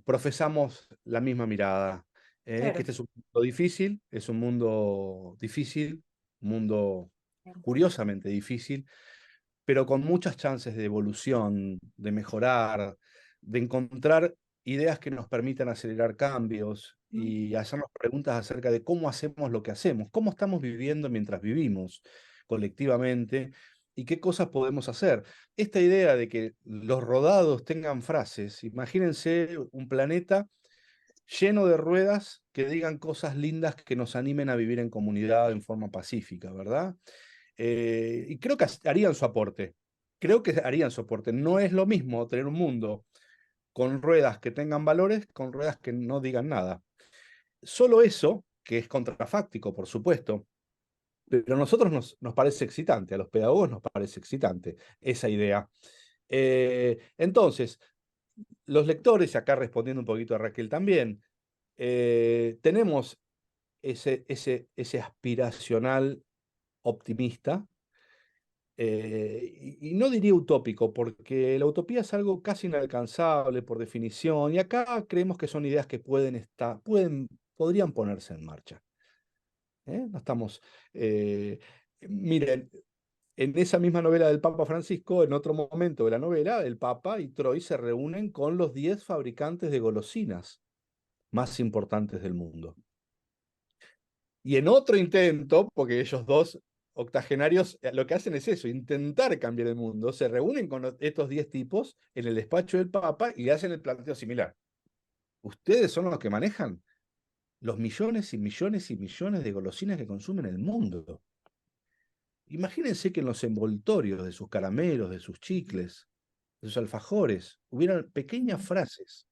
profesamos la misma mirada. Que Claro. este es un mundo difícil, un mundo curiosamente difícil, pero con muchas chances de evolución, de mejorar, de encontrar ideas que nos permitan acelerar cambios y hacernos preguntas acerca de cómo hacemos lo que hacemos, cómo estamos viviendo mientras vivimos colectivamente y qué cosas podemos hacer. Esta idea de que los rodados tengan frases, imagínense un planeta lleno de ruedas que digan cosas lindas que nos animen a vivir en comunidad en forma pacífica, ¿verdad? Y creo que harían su aporte. Creo que harían su aporte. No es lo mismo tener un mundo con ruedas que tengan valores, con ruedas que no digan nada. Solo eso, que es contrafáctico, por supuesto, pero a nosotros nos parece excitante, a los pedagogos nos parece excitante esa idea. Entonces, los lectores, y acá respondiendo un poquito a Raquel también, tenemos ese aspiracional optimista, y no diría utópico, porque la utopía es algo casi inalcanzable por definición, y acá creemos que son ideas que podrían ponerse en marcha. No estamos... miren, en esa misma novela del Papa Francisco, en otro momento de la novela, el Papa y Troy se reúnen con los 10 fabricantes de golosinas más importantes del mundo. Y en otro intento, porque ellos dos octogenarios lo que hacen es eso, intentar cambiar el mundo, se reúnen con estos 10 tipos en el despacho del Papa y le hacen el planteo similar. Ustedes son los que manejan los millones y millones y millones de golosinas que consumen el mundo. Imagínense que en los envoltorios de sus caramelos, de sus chicles, de sus alfajores, hubieran pequeñas frases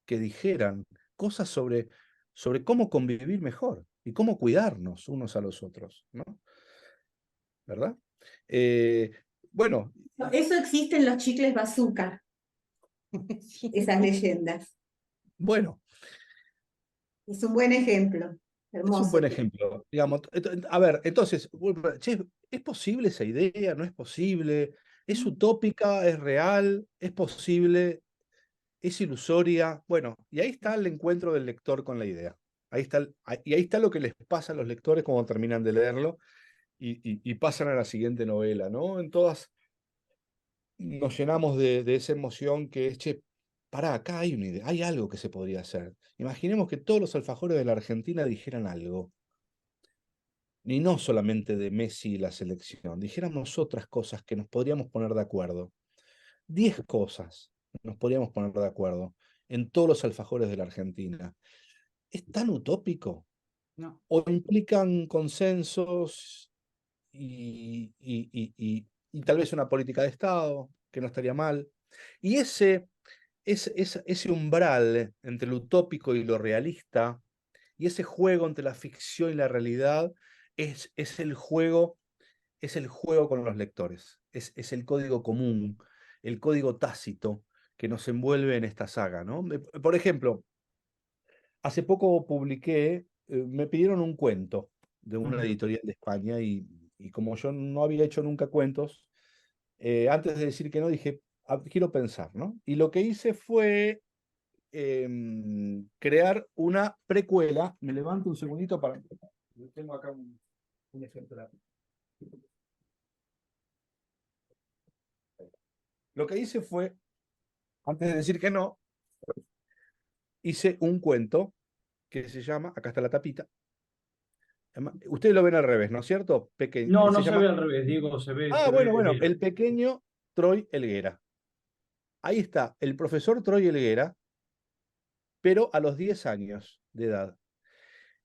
que dijeran cosas sobre cómo convivir mejor y cómo cuidarnos unos a los otros, ¿no? ¿Verdad? Bueno, Eso existe en los chicles bazooka, Sí. esas leyendas. bueno, Es un buen ejemplo. es un Hermoso. buen ejemplo. Digamos, a ver, entonces, che, ¿es posible esa idea? ¿No es posible? ¿Es utópica? ¿Es real? ¿Es posible? ¿Es ilusoria? Bueno, y ahí está el encuentro del lector con la idea. Y ahí está lo que les pasa a los lectores cuando terminan de leerlo y pasan a la siguiente novela, ¿no? En todas nos llenamos de esa emoción que es, che, pará, acá hay una idea, hay algo que se podría hacer. Imaginemos que todos los alfajores de la Argentina dijeran algo. Y no solamente de Messi y la selección, dijéramos otras cosas que nos podríamos poner de acuerdo. 10 cosas nos podríamos poner de acuerdo en todos los alfajores de la Argentina. ¿Es tan utópico? No. ¿O implican consensos y tal vez una política de Estado, que no estaría mal? Y ese umbral entre lo utópico y lo realista, y ese juego entre la ficción y la realidad, es el juego con los lectores, es el código común, el código tácito que nos envuelve en esta saga, ¿no? Por ejemplo, hace poco publiqué, me pidieron un cuento de una editorial de España y como yo no había hecho nunca cuentos, antes de decir que no, dije, quiero pensar, ¿no? Y lo que hice fue crear una precuela. Me levanto un segundito para... Tengo acá un ejemplar. Lo que hice fue, antes de decir que no, hice un cuento que se llama, acá está la tapita, ustedes lo ven al revés, ¿no es cierto? No, Se no se llama, ve al revés, Diego, ah, se ve bueno, bien. el pequeño Troy Helguera. Ahí está, el profesor Troy Helguera, pero a los 10 años de edad.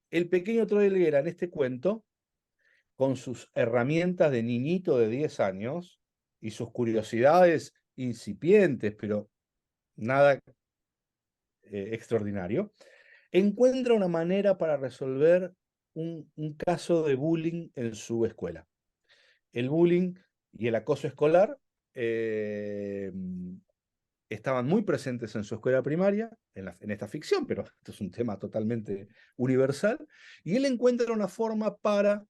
El pequeño Troy Helguera en este cuento, con sus herramientas de niñito de 10 años y sus curiosidades incipientes, pero nada extraordinario, encuentra una manera para resolver un caso de bullying en su escuela. El bullying y el acoso escolar estaban muy presentes en su escuela primaria, en esta ficción, pero esto es un tema totalmente universal, y él encuentra una forma para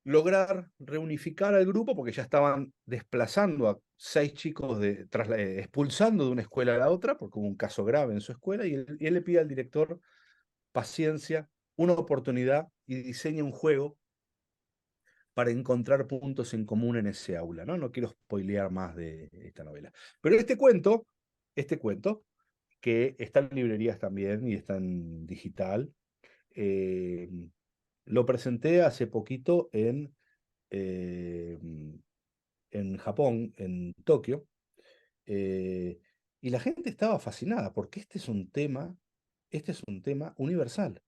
lograr reunificar al grupo, porque ya estaban desplazando a 6 chicos, expulsando de una escuela a la otra, porque hubo un caso grave en su escuela, y él le pide al director paciencia, una oportunidad, y diseña un juego para encontrar puntos en común en ese aula, ¿no? No quiero spoilear más de esta novela. Pero este cuento, que está en librerías también y está en digital, lo presenté hace poquito en Japón, en Tokio, y la gente estaba fascinada porque este es un tema universal.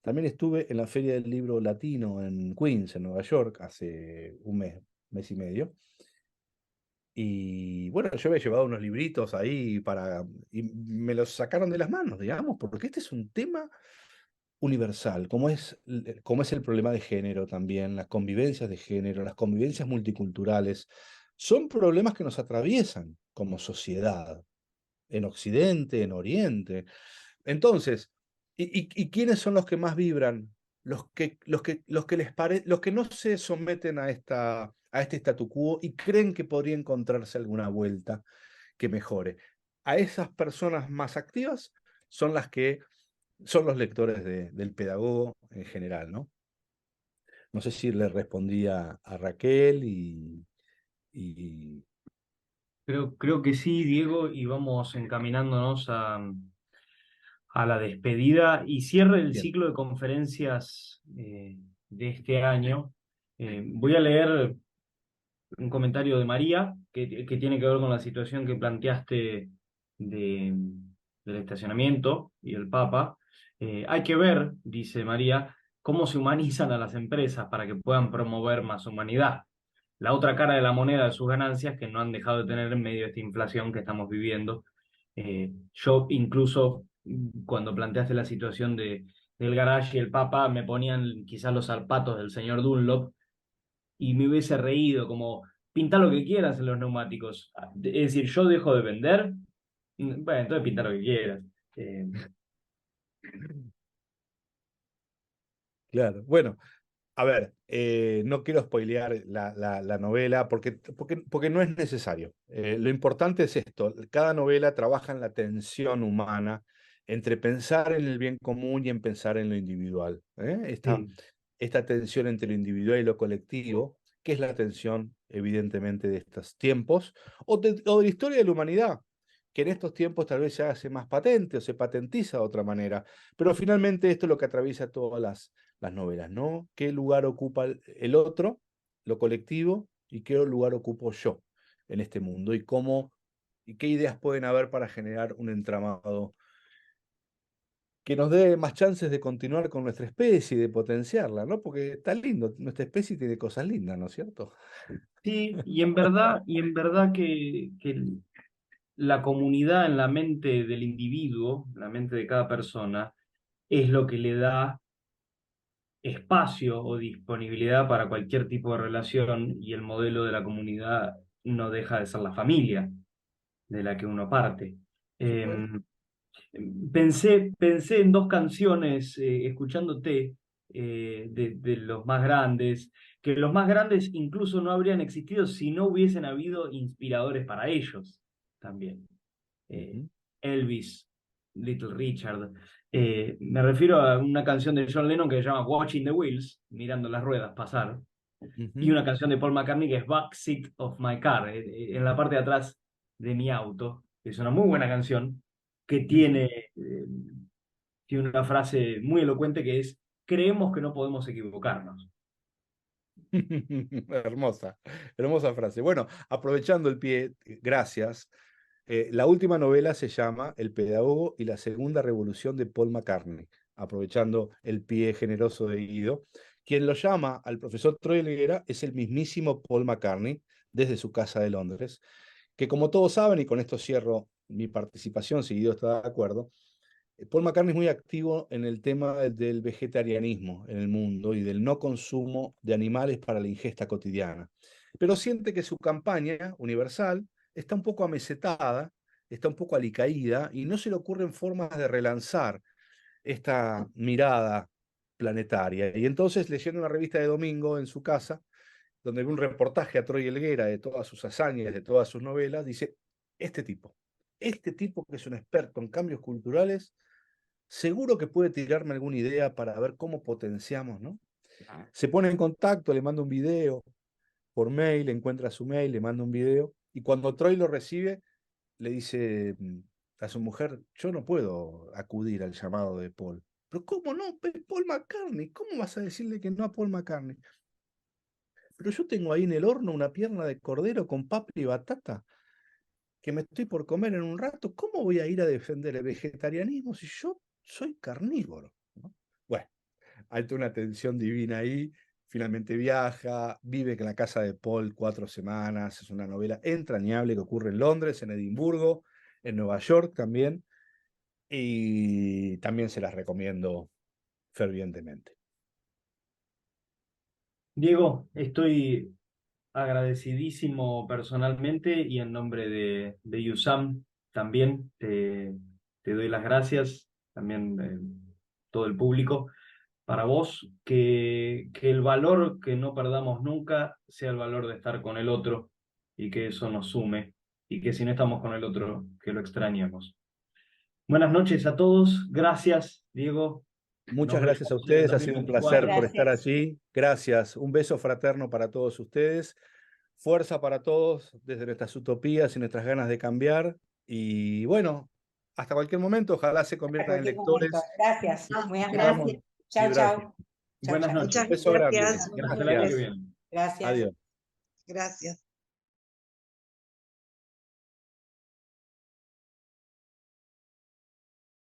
También estuve en la Feria del Libro Latino en Queens, en Nueva York, hace un mes y medio. Y bueno, yo había llevado unos libritos ahí y me los sacaron de las manos, digamos, porque este es un tema universal, como es el problema de género también, las convivencias de género, las convivencias multiculturales. Son problemas que nos atraviesan como sociedad, en Occidente, en Oriente. Entonces, ¿y quiénes son los que más vibran? Los que no se someten a este statu quo y creen que podría encontrarse alguna vuelta que mejore. A esas personas más activas son las que son los lectores del pedagogo en general, ¿no? No sé si le respondí a Raquel y Creo que sí, Diego, y vamos encaminándonos a la despedida y cierre del bien. ciclo de conferencias de este año. Voy a leer un comentario de María que tiene que ver con la situación que planteaste de, del estacionamiento y el Papa. Hay que ver, dice María, cómo se humanizan a las empresas para que puedan promover más humanidad. La otra cara de la moneda de sus ganancias que no han dejado de tener en medio de esta inflación que estamos viviendo. Yo incluso cuando planteaste la situación del garage y el Papa, me ponían quizás los zapatos del señor Dunlop y me hubiese reído, como pinta lo que quieras en los neumáticos. Es decir, yo dejo de vender, bueno, entonces pinta lo que quieras. Claro. Bueno, a ver, no quiero spoilear la novela porque no es necesario. Lo importante es esto, cada novela trabaja en la tensión humana entre pensar en el bien común y en pensar en lo individual. Sí, Esta tensión entre lo individual y lo colectivo, que es la tensión, evidentemente, de estos tiempos, o de la historia de la humanidad, que en estos tiempos tal vez se hace más patente o se patentiza de otra manera. Pero finalmente esto es lo que atraviesa todas las novelas, ¿no? ¿Qué lugar ocupa el otro, lo colectivo, y qué lugar ocupo yo en este mundo? Y qué ideas pueden haber para generar un entramado que nos dé más chances de continuar con nuestra especie y de potenciarla, ¿no? Porque está lindo, nuestra especie tiene cosas lindas, ¿no es cierto? sí, y en verdad que la comunidad en la mente del individuo, la mente de cada persona, es lo que le da espacio o disponibilidad para cualquier tipo de relación y el modelo de la comunidad no deja de ser la familia de la que uno parte. Por supuesto. Em, pensé en dos canciones escuchándote de los más grandes, que los más grandes incluso no habrían existido si no hubiesen habido inspiradores para ellos también. Eh, Ujú, Elvis, Little Richard. Me refiero a una canción de John Lennon que se llama Watching the Wheels, mirando las ruedas pasar, y ujú, una canción de Paul McCartney que es Backseat of My Car, en la parte de atrás de mi auto. Es una muy buena canción que ujú. tiene una frase muy elocuente que es, creemos que no podemos equivocarnos. Hermosa, hermosa frase. Bueno, aprovechando el pie, gracias. La última novela se llama El pedagogo y la segunda revolución de Paul McCartney, aprovechando el pie generoso de Guido. Quien lo llama al profesor Troy Helguera es el mismísimo Paul McCartney desde su casa de Londres, que como todos saben, y con esto cierro mi participación, si Guido está de acuerdo, Paul McCartney es muy activo en el tema del vegetarianismo en el mundo y del no consumo de animales para la ingesta cotidiana. Pero siente que su campaña universal está un poco amesetada, está un poco alicaída y no se le ocurren formas de relanzar esta mirada planetaria. Y entonces, leyendo una revista de domingo en su casa, donde ve un reportaje a Troy Helguera de todas sus hazañas, de todas sus novelas, dice, este tipo que es un experto en cambios culturales, seguro que puede tirarme alguna idea para ver cómo potenciamos, ¿no? Se pone en contacto, le manda un video por mail, encuentra su mail, le manda un video, y cuando Troy lo recibe, le dice a su mujer, yo no puedo acudir al llamado de Paul. Pero ¿cómo no? Paul McCartney, ¿cómo vas a decirle que no a Paul McCartney? Pero yo tengo ahí en el horno una pierna de cordero con papa y batata que me estoy por comer en un rato. ¿Cómo voy a ir a defender el vegetarianismo si yo soy carnívoro? ¿No? Bueno, hay toda una tensión divina ahí. Finalmente viaja, vive en la casa de Paul 4 semanas. Es una novela entrañable que ocurre en Londres, en Edimburgo, en Nueva York también. Y también se las recomiendo fervientemente. Diego, estoy agradecidísimo personalmente y en nombre de USAM también te doy las gracias, también todo el público, para vos, que el valor que no perdamos nunca sea el valor de estar con el otro y que eso nos sume y que si no estamos con el otro, que lo extrañemos. Buenas noches a todos, gracias, Diego. Muchas Nos gracias a vemos en el ustedes, ha sido un 2024. placer por estar Gracias. allí. Gracias, un beso fraterno para todos ustedes. Fuerza para todos desde nuestras utopías y nuestras ganas de cambiar. Y bueno, hasta cualquier momento, ojalá se Hasta conviertan en cualquier momento. lectores. Gracias. Ah, Muy Podamos amable. Chao, vibrar. chao. Chao, Buenas chao. noches. Muchas Un beso grande. gracias. Hasta el año que Gracias. viene. Gracias. Adiós. Gracias.